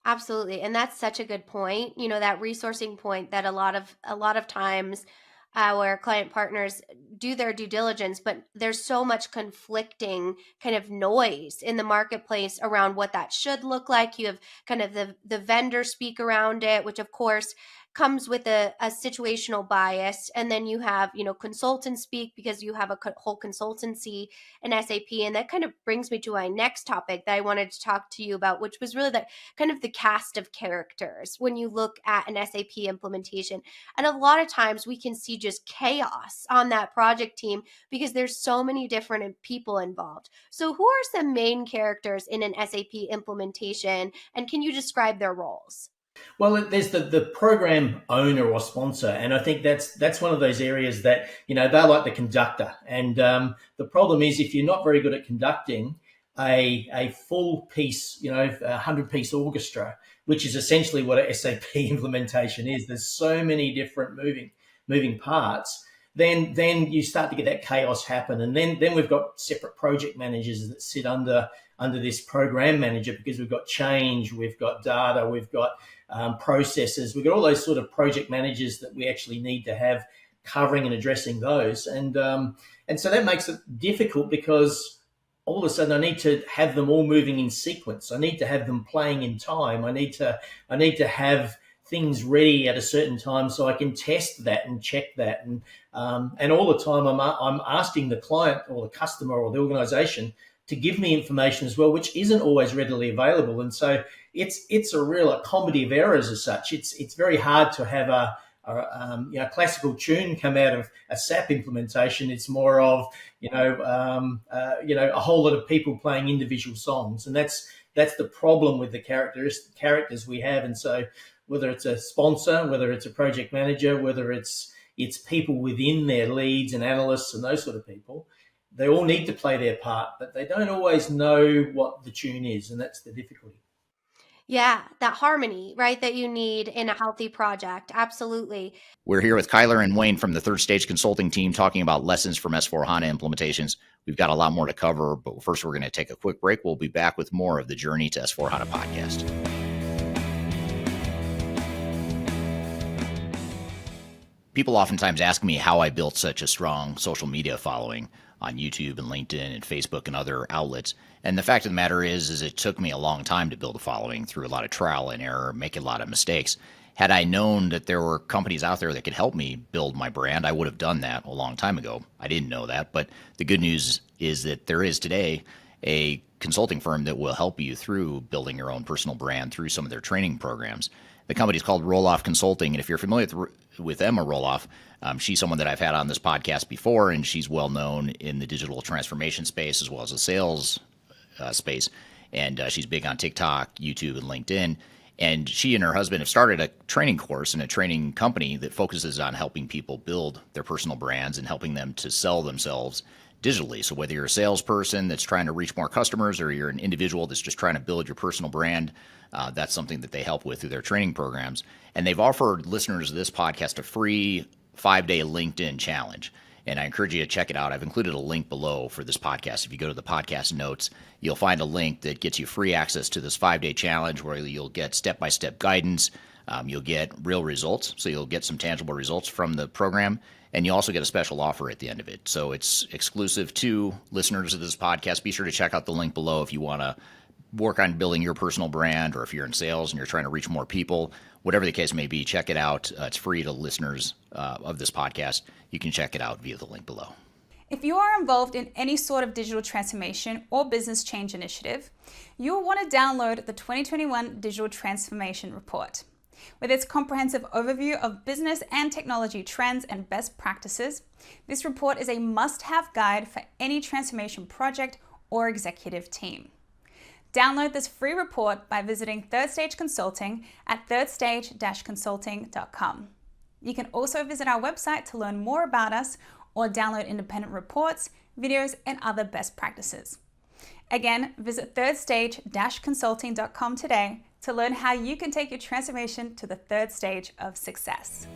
Speaker 7: Absolutely. And that's such a good point. That resourcing point that a lot of times our client partners do their due diligence, but there's so much conflicting kind of noise in the marketplace around what that should look like. You have kind of the vendor speak around it, which of course comes with a situational bias. And then you have, consultants speak because you have a whole consultancy in SAP. And that kind of brings me to my next topic that I wanted to talk to you about, which was really the kind of the cast of characters when you look at an SAP implementation. And a lot of times we can see just chaos on that project team because there's so many different people involved. So who are some main characters in an SAP implementation, and can you describe their roles?
Speaker 8: Well, there's the program owner or sponsor, and I think that's one of those areas that they're like the conductor. And the problem is, if you're not very good at conducting a full piece, 100-piece orchestra, which is essentially what a SAP implementation is. There's so many different moving parts. Then you start to get that chaos happen, and then we've got separate project managers that sit under this program manager, because we've got change, we've got data, we've got processes, we've got all those sort of project managers that we actually need to have covering and addressing those, and so that makes it difficult, because all of a sudden I need to have them all moving in sequence. I need to have them playing in time. I need to have things ready at a certain time so I can test that and check that, and all the time I'm asking the client or the customer or the organization to give me information as well, which isn't always readily available. And so it's a real comedy of errors as such. It's very hard to have a classical tune come out of a SAP implementation. It's more of a whole lot of people playing individual songs, and that's the problem with the characters we have. And so whether it's a sponsor, whether it's a project manager, whether it's people within their leads and analysts and those sort of people, they all need to play their part, but they don't always know what the tune is, and that's the difficulty.
Speaker 7: Yeah, that harmony, right, that you need in a healthy project. Absolutely.
Speaker 1: We're here with Kyler and Wayne from the Third Stage Consulting team talking about lessons from S4HANA implementations. We've got a lot more to cover, but first we're going to take a quick break. We'll be back with more of the Journey to S4HANA podcast. People oftentimes ask me how I built such a strong social media following on YouTube and LinkedIn and Facebook and other outlets. And the fact of the matter is it took me a long time to build a following through a lot of trial and error, making a lot of mistakes. Had I known that there were companies out there that could help me build my brand, I would have done that a long time ago. I didn't know that, but the good news is that there is today a consulting firm that will help you through building your own personal brand through some of their training programs. The company is called Roloff Consulting, and if you're familiar with Emma Roloff, she's someone that I've had on this podcast before, and she's well known in the digital transformation space as well as the sales space, and she's big on TikTok, YouTube, and LinkedIn. And she and her husband have started a training course and a training company that focuses on helping people build their personal brands and helping them to sell themselves digitally. So whether you're a salesperson that's trying to reach more customers or you're an individual that's just trying to build your personal brand, that's something that they help with through their training programs. And they've offered listeners of this podcast a free 5-day LinkedIn challenge. And I encourage you to check it out. I've included a link below for this podcast. If you go to the podcast notes, you'll find a link that gets you free access to this 5-day challenge where you'll get step-by-step guidance. You'll get real results. So you'll get some tangible results from the program. And you also get a special offer at the end of it. So it's exclusive to listeners of this podcast. Be sure to check out the link below if you want to work on building your personal brand, or if you're in sales and you're trying to reach more people, whatever the case may be, check it out. It's free to listeners of this podcast. You can check it out via the link below.
Speaker 9: If you are involved in any sort of digital transformation or business change initiative, you'll want to download the 2021 Digital Transformation Report. With its comprehensive overview of business and technology trends and best practices, this report is a must-have guide for any transformation project or executive team. Download this free report by visiting Third Stage Consulting at thirdstage-consulting.com. You can also visit our website to learn more about us or download independent reports, videos, and other best practices. Again, visit thirdstage-consulting.com today to learn how you can take your transformation to the third stage of success.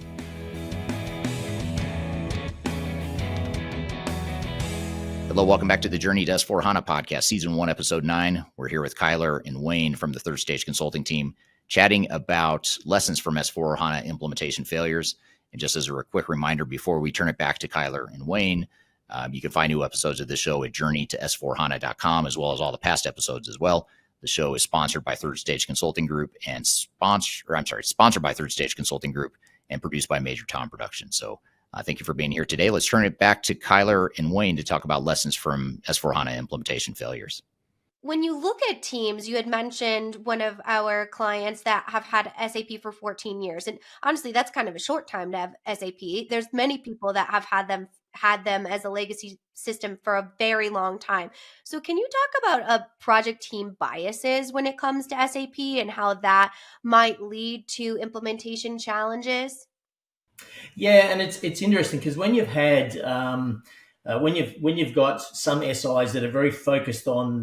Speaker 1: Hello, welcome back to the Journey to S4HANA podcast, Season 1, Episode 9. We're here with Kyler and Wayne from the Third Stage Consulting team, chatting about lessons from S4HANA implementation failures. And just as a quick reminder, before we turn it back to Kyler and Wayne, you can find new episodes of this show at journeyto-s4hana.com, as well as all the past episodes as well. The show is sponsored by Third Stage Consulting Group and sponsored by Third Stage Consulting Group and produced by Major Tom Productions. So thank you for being here today. Let's turn it back to Kyler and Wayne to talk about lessons from S4HANA implementation failures.
Speaker 7: When you look at teams, you had mentioned one of our clients that have had SAP for 14 years. And honestly, that's kind of a short time to have SAP. There's many people that have had them as a legacy system for a very long time. So can you talk about a project team biases when it comes to SAP and how that might lead to implementation challenges?
Speaker 8: Yeah, and it's interesting because when you've had when you've got some SIs that are very focused on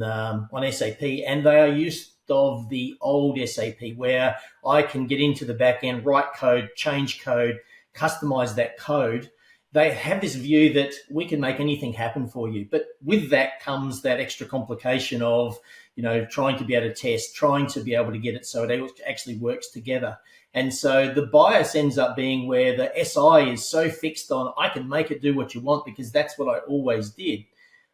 Speaker 8: SAP and they are used of the old SAP where I can get into the back end, write code, change code, customize that code. They have this view that we can make anything happen for you. But with that comes that extra complication of, trying to be able to test, trying to be able to get it so it actually works together. And so the bias ends up being where the SI is so fixed on, I can make it do what you want because that's what I always did.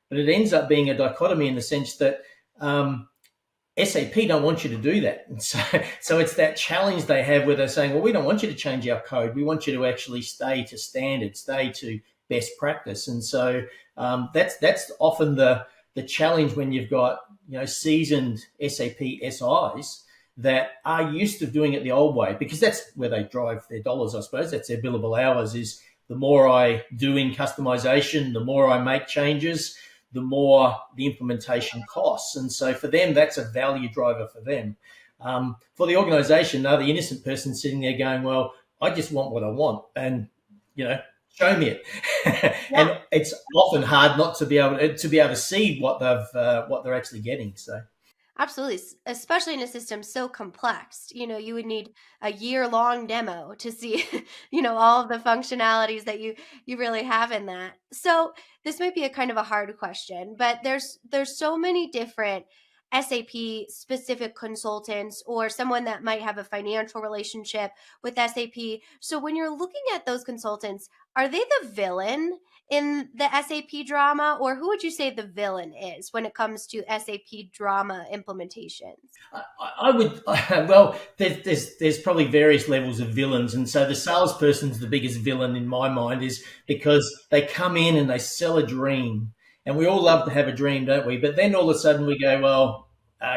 Speaker 8: But it ends up being a dichotomy in the sense that SAP don't want you to do that. And so it's that challenge they have where they're saying, well, we don't want you to change our code. We want you to actually stay to standard, stay to best practice. And so that's often the challenge when you've got, seasoned SAP SIs that are used to doing it the old way, because that's where they drive their dollars, I suppose. That's their billable hours, is the more I do in customization, the more I make changes, the more the implementation costs. And so for them, that's a value driver for them. For the organization, they're the innocent person sitting there going, well, I just want what I want. And, show me it. Yeah. And it's often hard not to be able to see what they're actually getting. So
Speaker 7: Absolutely, especially in a system so complex. You would need a year-long demo to see, all of the functionalities that you really have in that. So this might be a kind of a hard question, but there's so many different SAP specific consultants or someone that might have a financial relationship with SAP. So when you're looking at those consultants, are they the villain in the SAP drama, or who would you say the villain is when it comes to SAP drama implementations?
Speaker 8: I would, well, there's probably various levels of villains. And so the salesperson's the biggest villain in my mind, is because they come in and they sell a dream. And we all love to have a dream, don't we? But then all of a sudden we go, well,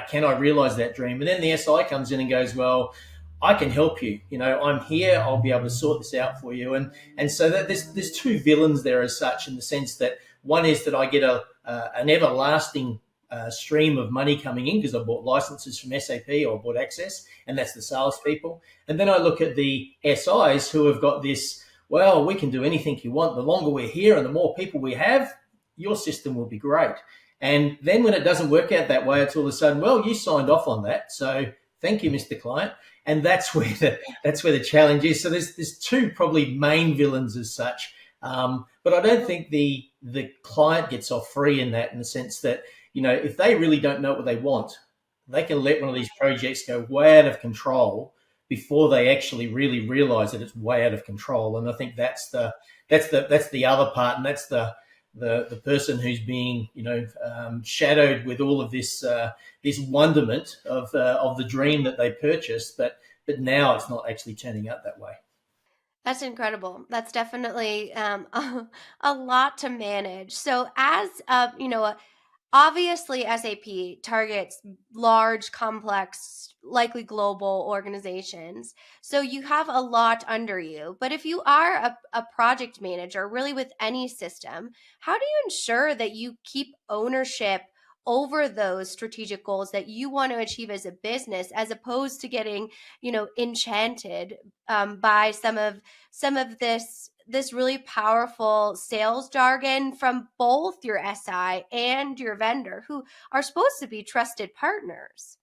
Speaker 8: can I realize that dream? And then the SI comes in and goes, well, I can help you. I'm here. I'll be able to sort this out for you. And so that there's two villains there as such, in the sense that one is that I get an everlasting stream of money coming in because I bought licenses from SAP or bought access, and that's the salespeople. And then I look at the SIs who have got this, well, we can do anything you want. The longer we're here and the more people we have, your system will be great. And then when it doesn't work out that way, it's all of a sudden, well, you signed off on that, so thank you, Mr. Client. And that's where the challenge is. So there's two probably main villains as such. But I don't think the client gets off free in that, in the sense that, if they really don't know what they want, they can let one of these projects go way out of control before they actually really realize that it's way out of control. And I think that's the other part, and that's the person who's being shadowed with all of this wonderment of the dream that they purchased, but now it's not actually turning out that way.
Speaker 7: That's incredible. That's definitely a lot to manage. So as obviously SAP targets large, complex, likely global organizations. So you have a lot under you. But if you are a project manager, really with any system, how do you ensure that you keep ownership over those strategic goals that you want to achieve as a business, as opposed to getting, enchanted by some of this really powerful sales jargon from both your SI and your vendor, who are supposed to be trusted partners?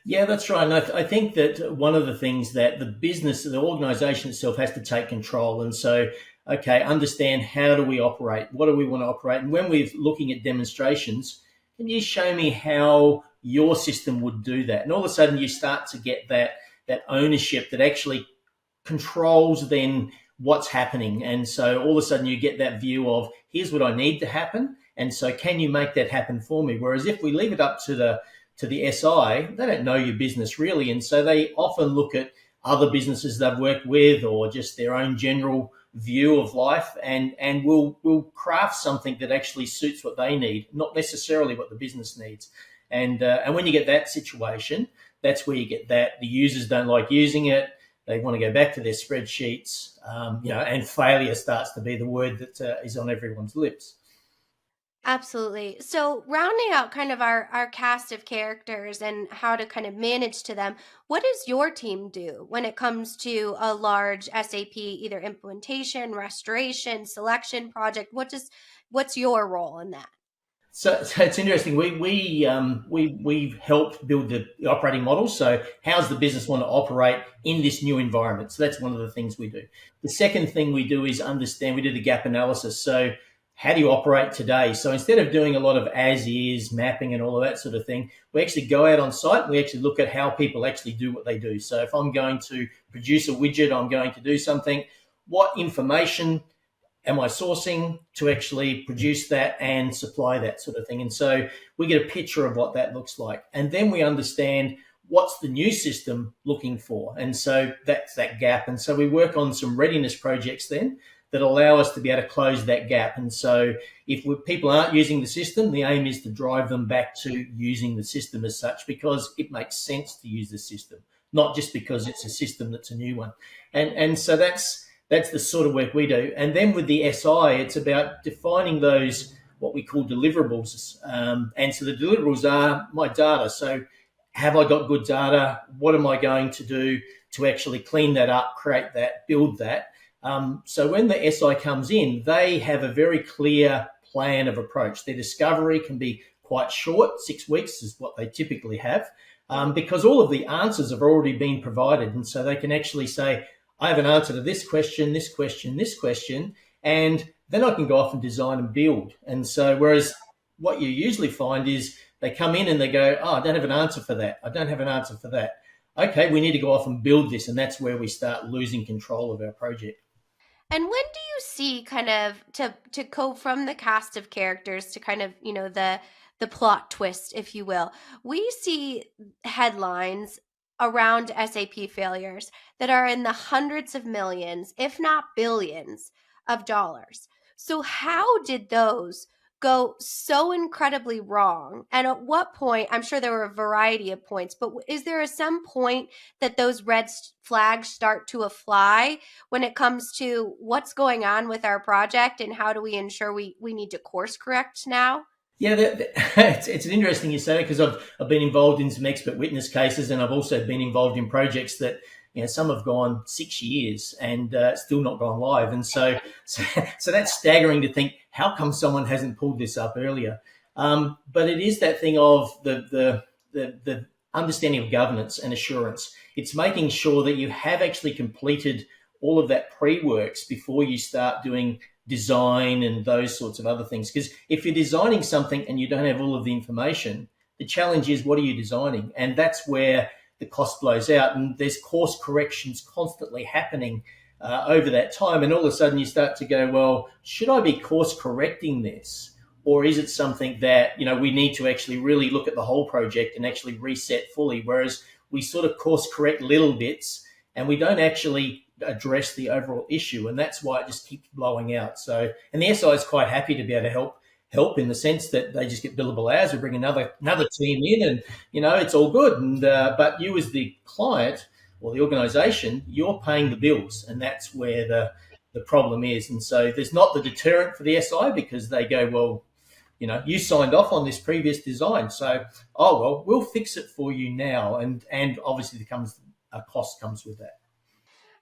Speaker 8: Yeah, that's right. And I think that one of the things that the organization itself has to take control. And so, okay, understand, how do we operate? What do we want to operate? And when we're looking at demonstrations, can you show me how your system would do that? And all of a sudden you start to get that ownership that actually controls then what's happening. And so all of a sudden you get that view of, here's what I need to happen. And so can you make that happen for me? Whereas if we leave it up to the SI, they don't know your business really. And so they often look at other businesses they've worked with, or just their own general view of life, and will craft something that actually suits what they need, not necessarily what the business needs. And when you get that situation, that's where you get that the users don't like using it. They want to go back to their spreadsheets, and failure starts to be the word that is on everyone's lips.
Speaker 7: Absolutely. So rounding out kind of our cast of characters and how to kind of manage to them, what does your team do when it comes to a large SAP, either implementation, restoration, selection project? What's your role in that?
Speaker 8: So it's interesting. We help build the operating model. So how's the business want to operate in this new environment? So that's one of the things we do. The second thing we do is understand. We do the gap analysis. So how do you operate today? So instead of doing a lot of as is mapping and all of that sort of thing, we actually go out on site and we actually look at how people actually do what they do. So if I'm going to produce a widget, I'm going to do something, what information am I sourcing to actually produce that and supply that sort of thing? And so we get a picture of what that looks like. And then we understand what's the new system looking for. And so that's that gap. And so we work on some readiness projects then that allow us to be able to close that gap. And so if people aren't using the system, the aim is to drive them back to using the system as such, because it makes sense to use the system, not just because it's a system that's a new one. And so that's the sort of work we do. And then with the SI, it's about defining those, what we call deliverables. And so the deliverables are my data. So have I got good data? What am I going to do to actually clean that up, create that, build that? So when the SI comes in, they have a very clear plan of approach. Their discovery can be quite short. 6 weeks is what they typically have, because all of the answers have already been provided. And so they can actually say, I have an answer to this question, this question, this question, and then I can go off and design and build. And so whereas what you usually find is they come in and they go, oh, I don't have an answer for that. I don't have an answer for that. Okay, we need to go off and build this. And that's where we start losing control of our project.
Speaker 7: And when do you see kind of to go from the cast of characters to kind of, the plot twist, if you will? We see headlines around SAP failures that are in the hundreds of millions, if not billions of dollars. So how did those go so incredibly wrong? And at what point, I'm sure there were a variety of points, but is there some point that those red flags start to fly when it comes to what's going on with our project and how do we ensure we need to course correct now?
Speaker 8: Yeah, it's an interesting you say that, because I've been involved in some expert witness cases, and I've also been involved in projects that, some have gone 6 years and still not gone live. And so that's staggering to think, how come someone hasn't pulled this up earlier? But it is that thing of the understanding of governance and assurance. It's making sure that you have actually completed all of that pre-works before you start doing design and those sorts of other things. Because if you're designing something and you don't have all of the information, the challenge is, what are you designing? And that's where the cost blows out, and there's course corrections constantly happening over that time. And all of a sudden you start to go, well, should I be course correcting this? Or is it something that, we need to actually really look at the whole project and actually reset fully? Whereas we sort of course correct little bits and we don't actually address the overall issue. And that's why it just keeps blowing out. So, and the SI is quite happy to be able to help in the sense that they just get billable hours. We bring another team in and, it's all good. And, but you as the client or the organization, you're paying the bills. And that's where the problem is. And so there's not the deterrent for the SI, because they go, well, you signed off on this previous design. So, we'll fix it for you now. And obviously a cost comes with that.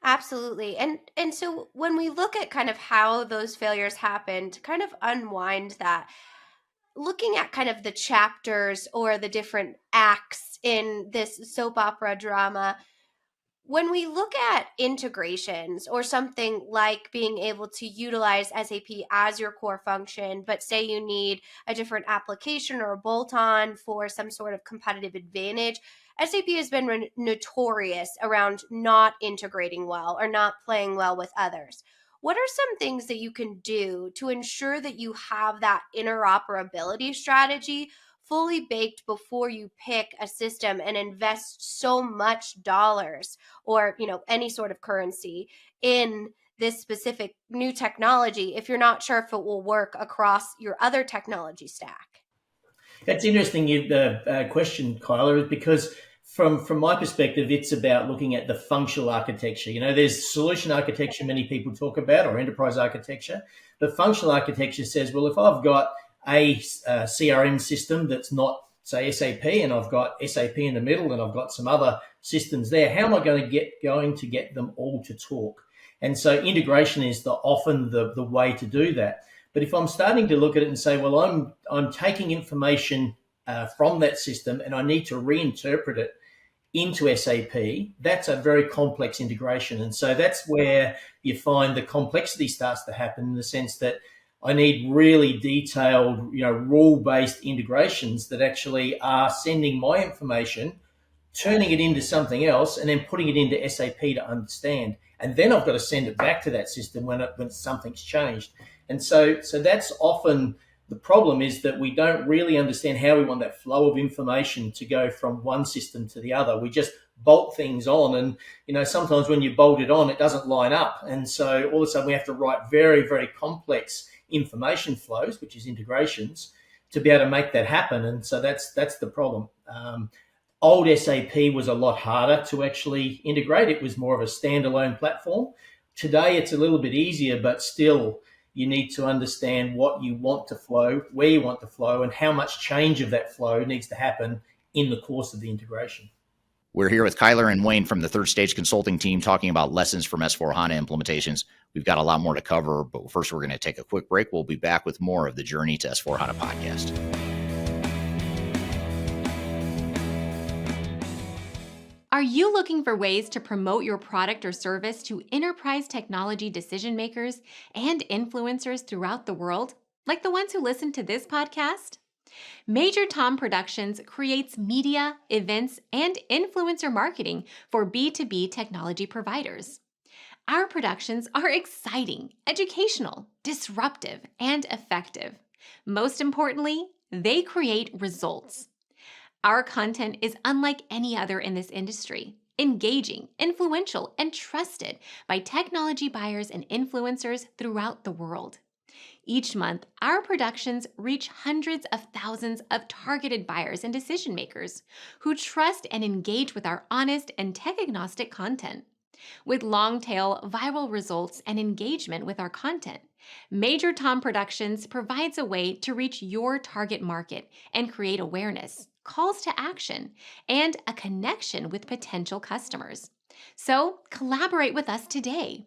Speaker 7: Absolutely. And so when we look at kind of how those failures happen, to kind of unwind that, looking at kind of the chapters or the different acts in this soap opera drama, when we look at integrations or something like being able to utilize SAP as your core function, but say you need a different application or a bolt-on for some sort of competitive advantage, SAP has been notorious around not integrating well or not playing well with others. What are some things that you can do to ensure that you have that interoperability strategy fully baked before you pick a system and invest so much dollars or, any sort of currency in this specific new technology if you're not sure if it will work across your other technology stack?
Speaker 8: That's interesting, question, Kyla, because from my perspective, it's about looking at the functional architecture. There's solution architecture many people talk about, or enterprise architecture. But functional architecture says, well, if I've got a CRM system that's not, say, SAP, and I've got SAP in the middle, and I've got some other systems there, how am I going to get them all to talk? And so integration is often the way to do that. But if I'm starting to look at it and say, well, I'm taking information from that system and I need to reinterpret it into SAP, that's a very complex integration. And so that's where you find the complexity starts to happen, in the sense that I need really detailed, rule-based integrations that actually are sending my information, turning it into something else, and then putting it into SAP to understand. And then I've got to send it back to that system when something's changed. And so that's often the problem, is that we don't really understand how we want that flow of information to go from one system to the other. We just bolt things on, and sometimes when you bolt it on, it doesn't line up. And so all of a sudden we have to write very, very complex information flows, which is integrations, to be able to make that happen. And so that's the problem. Old SAP was a lot harder to actually integrate. It was more of a standalone platform. Today it's a little bit easier, but still you need to understand what you want to flow, where you want to flow, and how much change of that flow needs to happen in the course of the integration.
Speaker 1: We're here with Kyler and Wayne from the Third Stage Consulting team, talking about lessons from S4HANA implementations. We've got a lot more to cover, but first we're going to take a quick break. We'll be back with more of the Journey to S4HANA podcast.
Speaker 6: Are you looking for ways to promote your product or service to enterprise technology decision makers and influencers throughout the world, like the ones who listen to this podcast? Major Tom Productions creates media, events, and influencer marketing for B2B technology providers. Our productions are exciting, educational, disruptive, and effective. Most importantly, they create results. Our content is unlike any other in this industry, engaging, influential, and trusted by technology buyers and influencers throughout the world. Each month, our productions reach hundreds of thousands of targeted buyers and decision makers who trust and engage with our honest and tech-agnostic content. With long-tail viral results and engagement with our content, Major Tom Productions provides a way to reach your target market and create awareness, calls to action, and a connection with potential customers. So, collaborate with us today.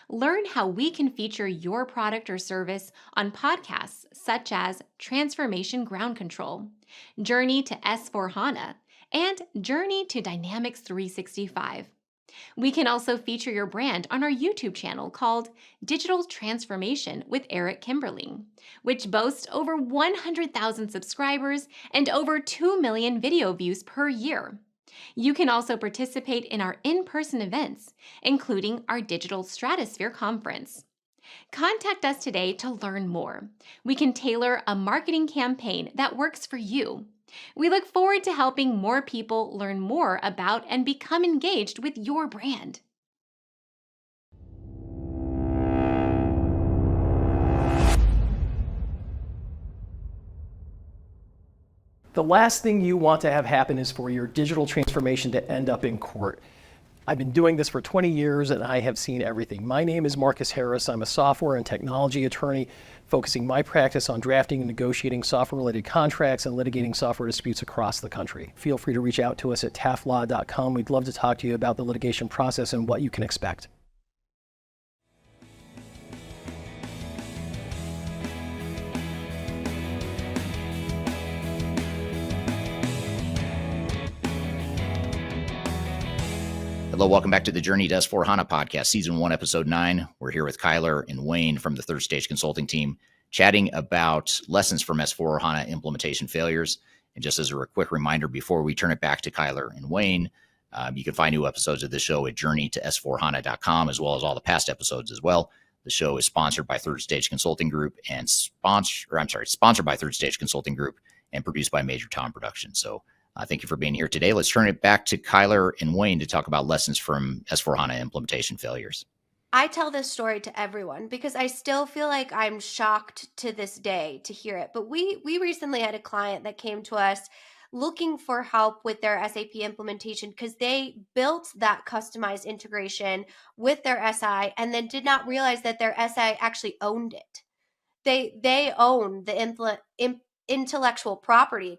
Speaker 6: Learn how we can feature your product or service on podcasts such as Transformation Ground Control, Journey to S4HANA, and Journey to Dynamics 365. We can also feature your brand on our YouTube channel called Digital Transformation with Eric Kimberling, which boasts over 100,000 subscribers and over 2 million video views per year. You can also participate in our in-person events, including our Digital Stratosphere Conference. Contact us today to learn more. We can tailor a marketing campaign that works for you. We look forward to helping more people learn more about and become engaged with your brand.
Speaker 10: The last thing you want to have happen is for your digital transformation to end up in court. I've been doing this for 20 years and I have seen everything. My name is Marcus Harris. I'm a software and technology attorney focusing my practice on drafting and negotiating software-related contracts and litigating software disputes across the country. Feel free to reach out to us at taftlaw.com. We'd love to talk to you about the litigation process and what you can expect.
Speaker 1: Hello, welcome back to the Journey to S4HANA podcast, Season 1, Episode 9. We're here with Kyler and Wayne from the Third Stage Consulting team, chatting about lessons from S4HANA implementation failures. And just as a quick reminder, before we turn it back to Kyler and Wayne, you can find new episodes of the show at journeyto-s4hana.com, as well as all the past episodes as well. The show is sponsored by Third Stage Consulting Group and sponsored by Third Stage Consulting Group and produced by Major Tom Productions. So thank you for being here today. Let's turn it back to Kyler and Wayne to talk about lessons from S4HANA implementation failures.
Speaker 7: I tell this story to everyone because I still feel like I'm shocked to this day to hear it. But we recently had a client that came to us looking for help with their SAP implementation because they built that customized integration with their SI and then did not realize that their SI actually owned it. They own the intellectual property,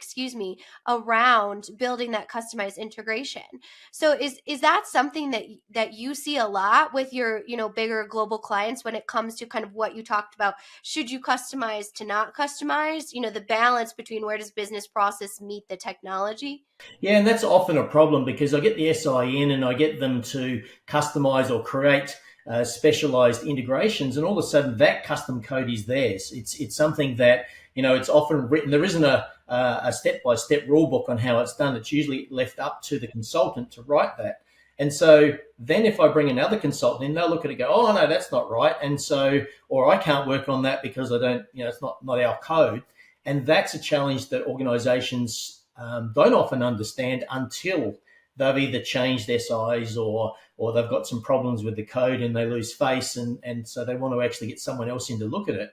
Speaker 7: around building that customized integration. So is that something that you see a lot with your, bigger global clients when it comes to kind of what you talked about? Should you customize to not customize, the balance between where does business process meet the technology?
Speaker 8: Yeah, and that's often a problem because I get the SI in and I get them to customize or create specialized integrations, and all of a sudden that custom code is theirs. It's something that, it's often written. There isn't a step-by-step rule book on how it's done. It's usually left up to the consultant to write that. And so then if I bring another consultant in, they'll look at it and go, oh, no, that's not right. And so, or I can't work on that because I don't, it's not our code. And that's a challenge that organizations don't often understand until they've either changed their size or they've got some problems with the code and they lose face. And so they want to actually get someone else in to look at it.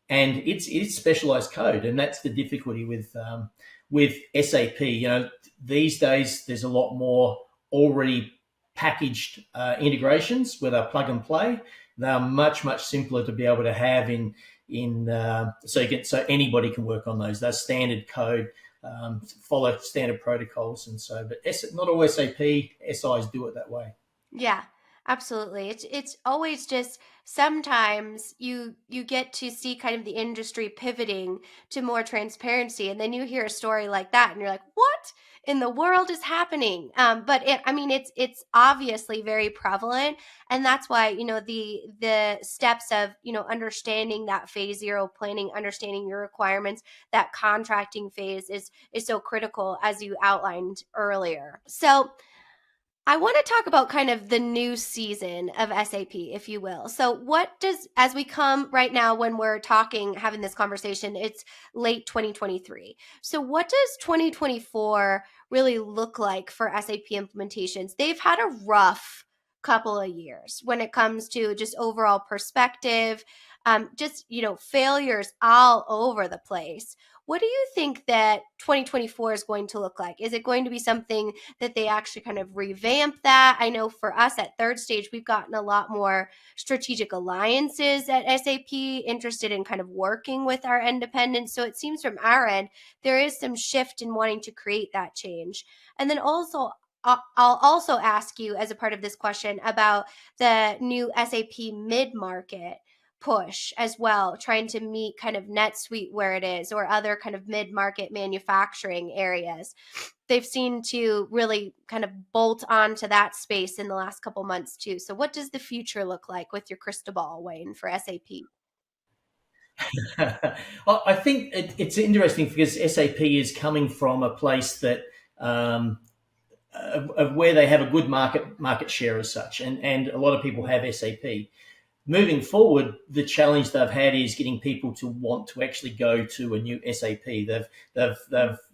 Speaker 8: And it's specialized code. And that's the difficulty with SAP. These days, there's a lot more already packaged integrations where they're plug and play. They're much, much simpler to be able to have so anybody can work on those. They're standard code, follow standard protocols. And so, but not all SAP SIs do it that way.
Speaker 7: Yeah, absolutely. It's always just sometimes you get to see kind of the industry pivoting to more transparency, and then you hear a story like that and you're like, what? in the world is happening? But it's obviously very prevalent, and that's why the steps of understanding that phase zero planning, understanding your requirements, that contracting phase is so critical, as you outlined earlier. So I want to talk about kind of the new season of SAP, if you will. So as we come right now, when we're having this conversation, it's late 2023. So what does 2024 really look like for SAP implementations? They've had a rough couple of years when it comes to just overall perspective, failures all over the place. What do you think that 2024 is going to look like? Is it going to be something that they actually kind of revamp that? I know for us at Third Stage, we've gotten a lot more strategic alliances at SAP, interested in kind of working with our independents. So it seems from our end, there is some shift in wanting to create that change. And then also, I'll also ask you as a part of this question about the new SAP mid-market push as well, trying to meet kind of NetSuite where it is, or other kind of mid-market manufacturing areas. They've seen to really kind of bolt onto that space in the last couple months too. So what does the future look like with your crystal ball, Wayne, for SAP?
Speaker 8: I think it's interesting because SAP is coming from a place that of where they have a good market share as such, and a lot of people have SAP. Moving forward, the challenge they've had is getting people to want to actually go to a new SAP. They've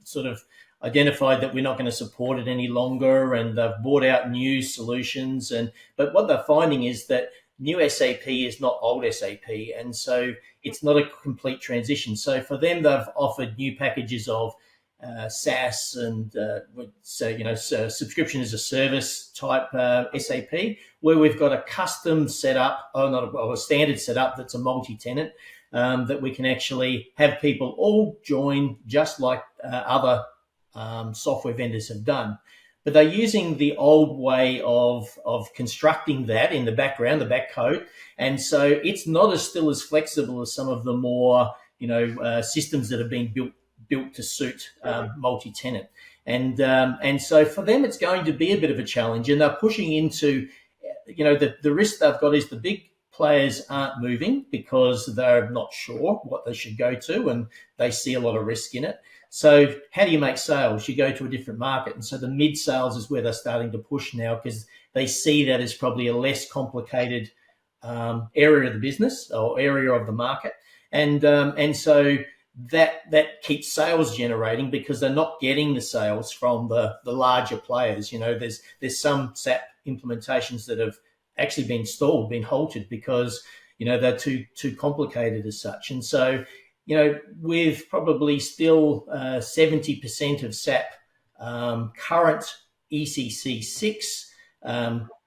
Speaker 8: sort of identified that we're not going to support it any longer, and they've bought out new solutions. But what they're finding is that new SAP is not old SAP, and so it's not a complete transition. So for them, they've offered new packages of SaaS and subscription as a service type SAP, where we've got a custom setup, a standard setup that's a multi-tenant, that we can actually have people all join just like other software vendors have done. But they're using the old way of constructing that in the background, the back code, and so it's not still as flexible as some of the more systems that have been built to suit multi-tenant. And so for them, it's going to be a bit of a challenge, and they're pushing into, the risk they've got is the big players aren't moving because they're not sure what they should go to, and they see a lot of risk in it. So how do you make sales? You go to a different market. And so the mid sales is where they're starting to push now, because they see that as probably a less complicated area of the business or area of the market. And so that keeps sales generating, because they're not getting the sales from the larger players. There's some SAP implementations that have actually been stalled, been halted, because they're too complicated as such. And so with probably still 70% of SAP current ECC 6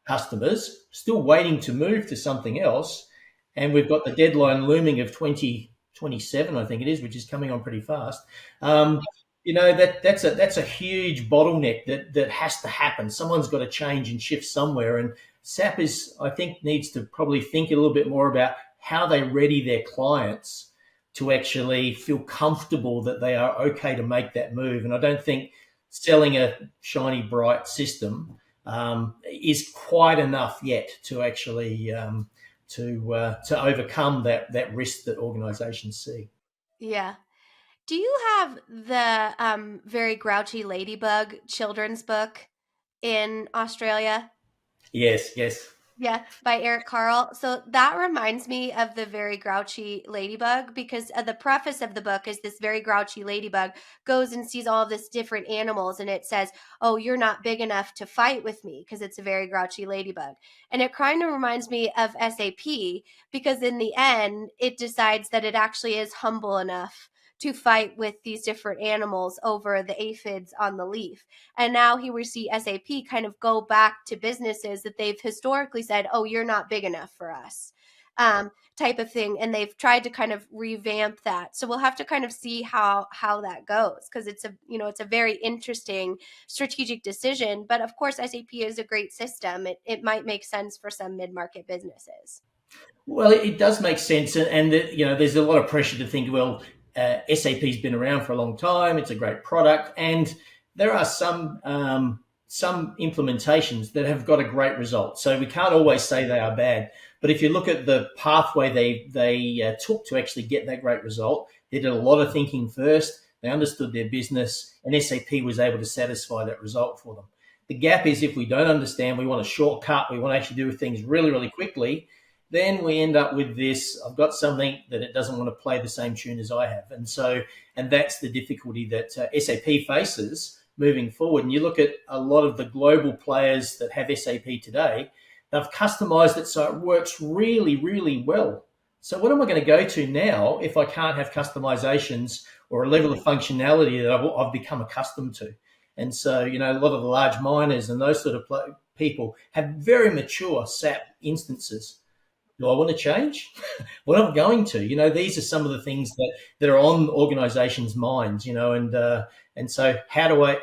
Speaker 8: customers still waiting to move to something else, and we've got the deadline looming of 2027, I think it is, which is coming on pretty fast. That's a huge bottleneck that has to happen. Someone's got to change and shift somewhere, and SAP needs to probably think a little bit more about how they ready their clients to actually feel comfortable that they are okay to make that move. And I don't think selling a shiny, bright system is quite enough yet to actually to overcome that risk that organizations see.
Speaker 7: Yeah. Do you have the Very Grouchy Ladybug children's book in Australia?
Speaker 8: Yes.
Speaker 7: Yeah, by Eric Carle. So that reminds me of the Very Grouchy Ladybug, because the preface of the book is this very grouchy ladybug goes and sees all of this different animals, and it says, "Oh, you're not big enough to fight with me," because it's a very grouchy ladybug. And it kind of reminds me of SAP, because in the end, it decides that it actually is humble enough to fight with these different animals over the aphids on the leaf. And now here we see SAP kind of go back to businesses that they've historically said, "Oh, you're not big enough for us," type of thing. And they've tried to kind of revamp that. So we'll have to kind of see how that goes, because it's a very interesting strategic decision. But of course, SAP is a great system. It might make sense for some mid-market businesses.
Speaker 8: Well, it does make sense. And there's a lot of pressure to think, well, SAP's been around for a long time. It's a great product. And there are some implementations that have got a great result. So we can't always say they are bad. But if you look at the pathway they took to actually get that great result, they did a lot of thinking first. They understood their business, and SAP was able to satisfy that result for them. The gap is if we don't understand, we want a shortcut, we want to actually do things really, really quickly, then we end up with this, I've got something that it doesn't want to play the same tune as I have. And that's the difficulty that SAP faces moving forward. And you look at a lot of the global players that have SAP today, they've customized it so it works really, really well. So what am I going to go to now if I can't have customizations or a level of functionality that I've become accustomed to? And so, a lot of the large miners and those sort of people have very mature SAP instances. Do I want to change? Well, I'm going to. These are some of the things that are on organizations' minds, and so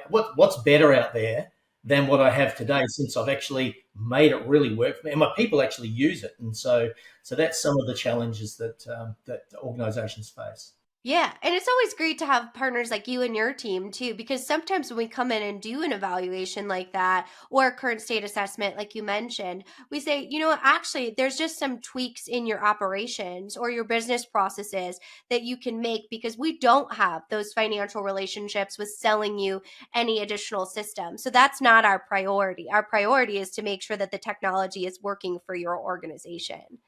Speaker 8: what's better out there than what I have today, since I've actually made it really work for me and my people actually use it. And so that's some of the challenges that organizations face.
Speaker 7: Yeah, and it's always great to have partners like you and your team too, because sometimes when we come in and do an evaluation like that or a current state assessment, like you mentioned, we say, actually, there's just some tweaks in your operations or your business processes that you can make because we don't have those financial relationships with selling you any additional systems. So that's not our priority. Our priority is to make sure that the technology is working for your organization.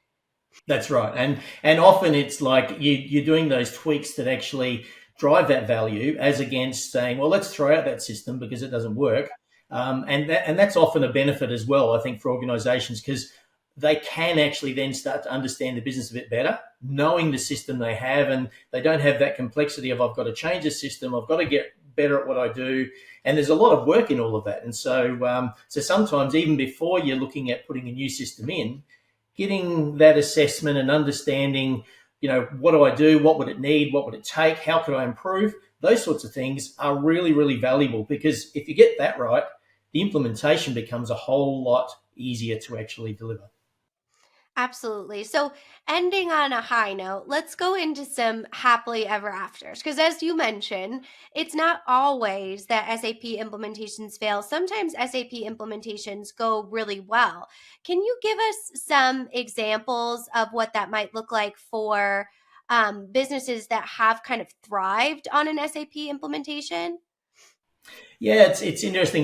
Speaker 8: That's right. And often it's like you're doing those tweaks that actually drive that value as against saying, well, let's throw out that system because it doesn't work. And that's often a benefit as well, I think, for organizations, because they can actually then start to understand the business a bit better, knowing the system they have, and they don't have that complexity of I've got to change the system, I've got to get better at what I do. And there's a lot of work in all of that. And so sometimes even before you're looking at putting a new system in, getting that assessment and understanding, what do I do? What would it need? What would it take? How could I improve? Those sorts of things are really, really valuable, because if you get that right, the implementation becomes a whole lot easier to actually deliver.
Speaker 7: Absolutely. So, ending on a high note, let's go into some happily ever afters. Because, as you mentioned, it's not always that SAP implementations fail. Sometimes SAP implementations go really well. Can you give us some examples of what that might look like for businesses that have kind of thrived on an SAP implementation?
Speaker 8: Yeah, it's interesting.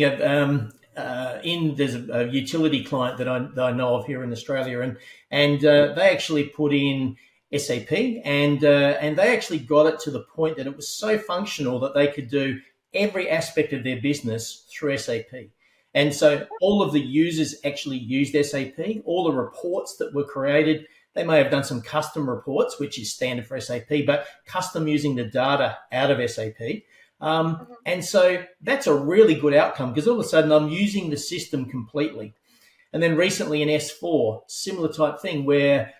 Speaker 8: There's a utility client that I know of here in Australia, and they actually put in SAP, and they actually got it to the point that it was so functional that they could do every aspect of their business through SAP. And so all of the users actually used SAP. All the reports that were created, they may have done some custom reports, which is standard for SAP, but custom using the data out of SAP. And so that's a really good outcome, because all of a sudden I'm using the system completely. And then recently in S4, similar type thing, where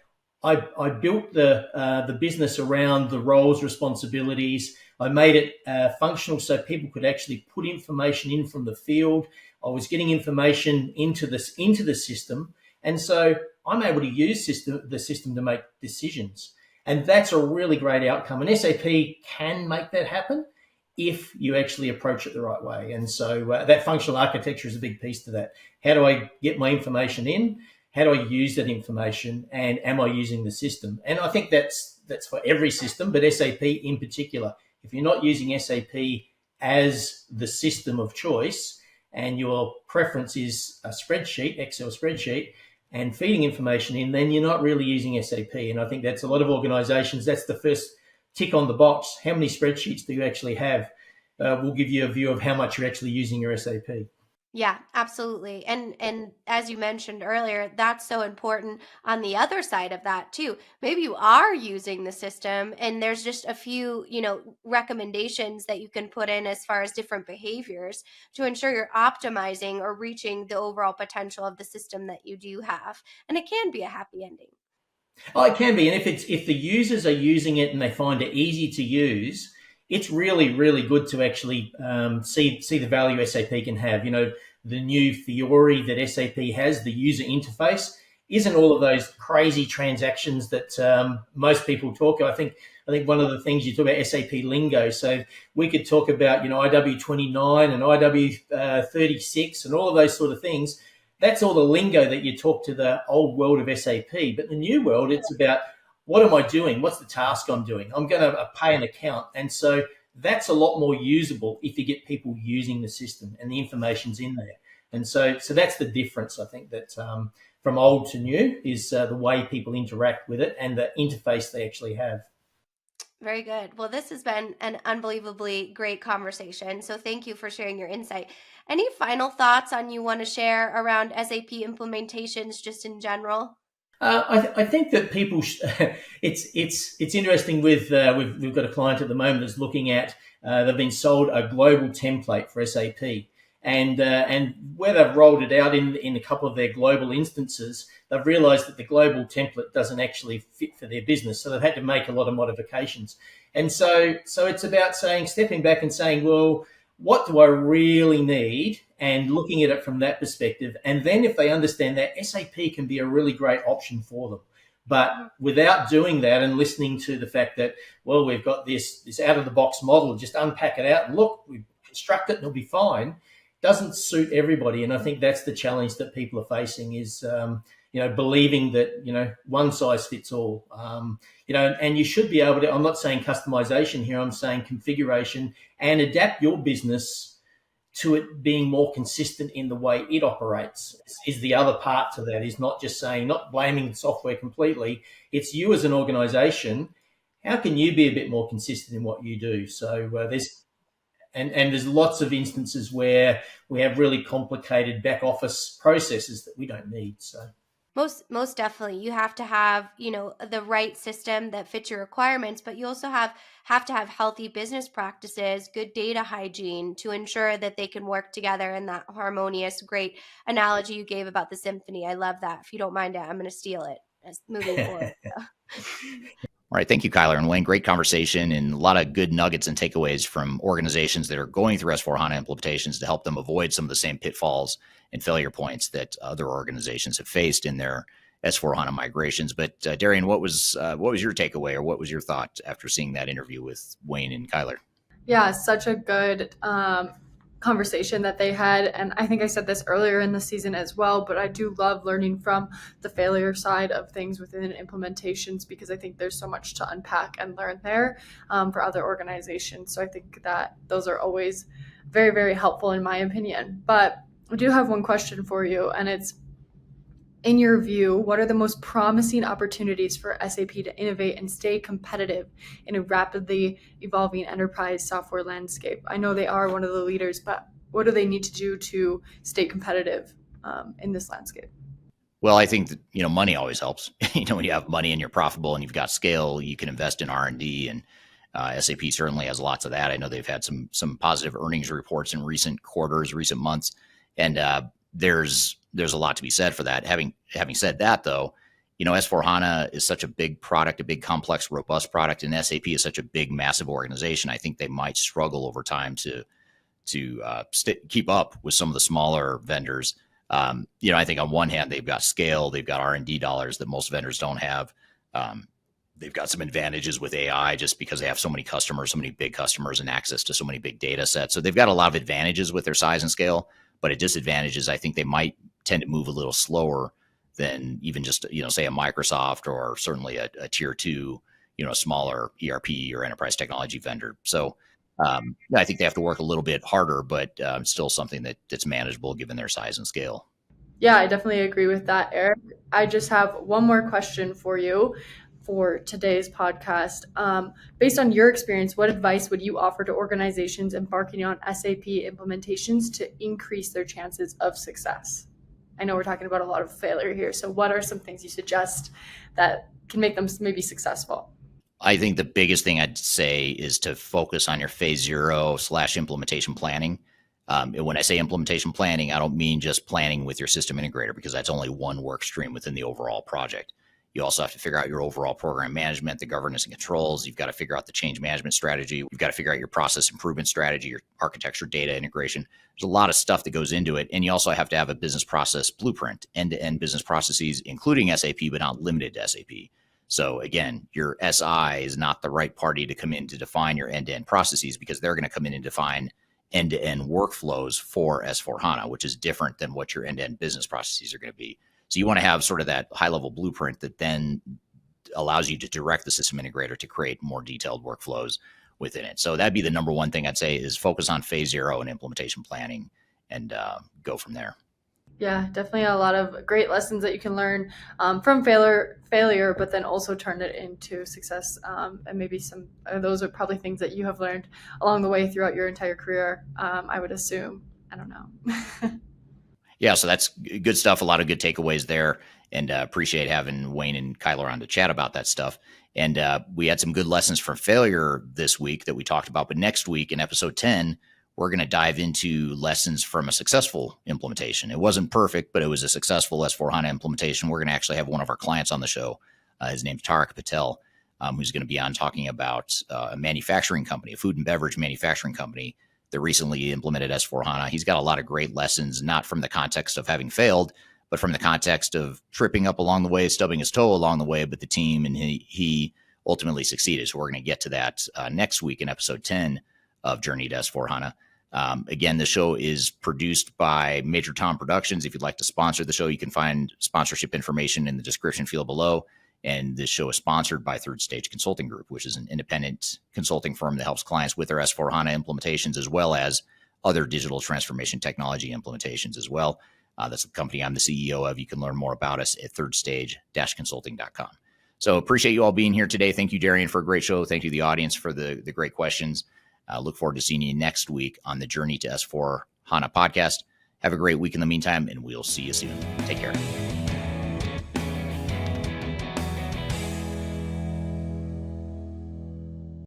Speaker 8: I built the business around the roles, responsibilities. I made it functional so people could actually put information in from the field. I was getting information into the system. And so I'm able to use the system to make decisions. And that's a really great outcome. And SAP can make that happen if you actually approach it the right way. And so that functional architecture is a big piece to that. How do I get my information in? How do I use that information? And am I using the system? And I think that's for every system, but SAP in particular. If you're not using SAP as the system of choice, and your preference is a spreadsheet, Excel spreadsheet, and feeding information in, then you're not really using SAP. And I think that's a lot of organizations, that's the first tick on the box. How many spreadsheets do you actually have? Will give you a view of how much you're actually using your SAP.
Speaker 7: Yeah, absolutely. And as you mentioned earlier, that's so important on the other side of that too. Maybe you are using the system and there's just a few, recommendations that you can put in as far as different behaviors to ensure you're optimizing or reaching the overall potential of the system that you do have. And it can be a happy ending.
Speaker 8: Oh, it can be. And if the users are using it and they find it easy to use, it's really, really good to actually see the value SAP can have. The new Fiori that SAP has, the user interface, isn't all of those crazy transactions that most people talk. I think I think one of the things you talk about SAP lingo. So we could talk about, IW29 and IW36 and all of those sort of things. That's all the lingo that you talk to the old world of SAP. But the new world, it's about, what am I doing? What's the task I'm doing? I'm going to pay an account. And so that's a lot more usable if you get people using the system and the information's in there. And so that's the difference, I think, that from old to new is the way people interact with it and the interface they actually have.
Speaker 7: Very good. Well, this has been an unbelievably great conversation. So thank you for sharing your insight. Any final thoughts you want to share around SAP implementations just in general?
Speaker 8: I think that people, it's interesting with, we've got a client at the moment that's looking at, they've been sold a global template for SAP. And where they've rolled it out in a couple of their global instances, they've realized that the global template doesn't actually fit for their business. So they've had to make a lot of modifications. And so it's about stepping back and saying, well, what do I really need? And looking at it from that perspective. And then if they understand that, SAP can be a really great option for them. But without doing that and listening to the fact that, well, we've got this out-of-the-box model, just unpack it out and look, we construct it and it'll be fine, doesn't suit everybody. And I think that's the challenge that people are facing is, believing that, one size fits all. And you should be able to, I'm not saying customization here, I'm saying configuration and adapt your business to it being more consistent in the way it operates is the other part to that, is not just saying, not blaming the software completely. It's you as an organization. How can you be a bit more consistent in what you do? So there's lots of instances where we have really complicated back office processes that we don't need. So
Speaker 7: most definitely, you have to have the right system that fits your requirements, but you also have to have healthy business practices, good data hygiene to ensure that they can work together in that harmonious. Great analogy you gave about the symphony. I love that. If you don't mind it, I'm going to steal it as moving forward.
Speaker 1: All right. Thank you, Kyler and Wayne. Great conversation and a lot of good nuggets and takeaways from organizations that are going through S/4HANA implementations to help them avoid some of the same pitfalls and failure points that other organizations have faced in their S/4HANA migrations. But Darian, what was your takeaway, or what was your thought after seeing that interview with Wayne and Kyler?
Speaker 3: Yeah, such a good conversation that they had. And I think I said this earlier in the season as well, but I do love learning from the failure side of things within implementations, because I think there's so much to unpack and learn there for other organizations. So I think that those are always very, very helpful in my opinion. But I do have one question for you, and it's, in your view, what are the most promising opportunities for SAP to innovate and stay competitive in a rapidly evolving enterprise software landscape? I know they are one of the leaders, but what do they need to do to stay competitive in this landscape?
Speaker 1: Well, I think that, money always helps. When you have money and you're profitable and you've got scale, you can invest in R&D, and SAP certainly has lots of that. I know they've had some positive earnings reports in recent quarters, recent months, and there's a lot to be said for that. Having said that, though, S/4HANA is such a big product, a big, complex, robust product, and SAP is such a big, massive organization. I think they might struggle over time to keep up with some of the smaller vendors. I think on one hand, they've got scale, they've got R&D dollars that most vendors don't have. They've got some advantages with AI just because they have so many customers, so many big customers, and access to so many big data sets. So they've got a lot of advantages with their size and scale, but at disadvantages, I think they might tend to move a little slower than even just, say a Microsoft, or certainly a tier 2, smaller ERP or enterprise technology vendor. So I think they have to work a little bit harder, but still something that's manageable given their size and scale.
Speaker 3: Yeah, I definitely agree with that, Eric. I just have one more question for you for today's podcast. Based on your experience, what advice would you offer to organizations embarking on SAP implementations to increase their chances of success? I know we're talking about a lot of failure here. So what are some things you suggest that can make them maybe successful?
Speaker 1: I think the biggest thing I'd say is to focus on your phase 0 / implementation planning. When I say implementation planning, I don't mean just planning with your system integrator, because that's only one work stream within the overall project. You also have to figure out your overall program management, the governance and controls. You've got to figure out the change management strategy. You've got to figure out your process improvement strategy, your architecture, data integration. There's a lot of stuff that goes into it. And you also have to have a business process blueprint, end-to-end business processes, including SAP, but not limited to SAP. So again, your SI is not the right party to come in to define your end-to-end processes, because they're going to come in and define end-to-end workflows for S4HANA, which is different than what your end-to-end business processes are going to be. So you want to have sort of that high-level blueprint that then allows you to direct the system integrator to create more detailed workflows within it. So that'd be the number one thing I'd say, is focus on phase 0 and implementation planning, and go from there.
Speaker 3: Yeah, definitely a lot of great lessons that you can learn from failure, but then also turn it into success. And maybe some of those are probably things that you have learned along the way throughout your entire career, I would assume. I don't know.
Speaker 1: Yeah, so that's good stuff. A lot of good takeaways there, and appreciate having Wayne and Kyler on to chat about that stuff. And we had some good lessons from failure this week that we talked about. But next week in episode 10, we're going to dive into lessons from a successful implementation. It wasn't perfect, but it was a successful S4HANA implementation. We're going to actually have one of our clients on the show. His name's Tarak Patel, who's going to be on talking about a manufacturing company, a food and beverage manufacturing company that recently implemented S4HANA. He's got a lot of great lessons, not from the context of having failed, but from the context of tripping up along the way, stubbing his toe along the way, but the team and he ultimately succeeded. So we're going to get to that next week in episode 10 of Journey to S4HANA. Again, the show is produced by Major Tom Productions. If you'd like to sponsor the show, you can find sponsorship information in the description field below. And this show is sponsored by Third Stage Consulting Group, which is an independent consulting firm that helps clients with their S4HANA implementations, as well as other digital transformation technology implementations as well. That's the company I'm the CEO of. You can learn more about us at thirdstage-consulting.com. So appreciate you all being here today. Thank you, Darian, for a great show. Thank you, the audience, for the great questions. Look forward to seeing you next week on the Journey to S4HANA podcast. Have a great week in the meantime, and we'll see you soon. Take care.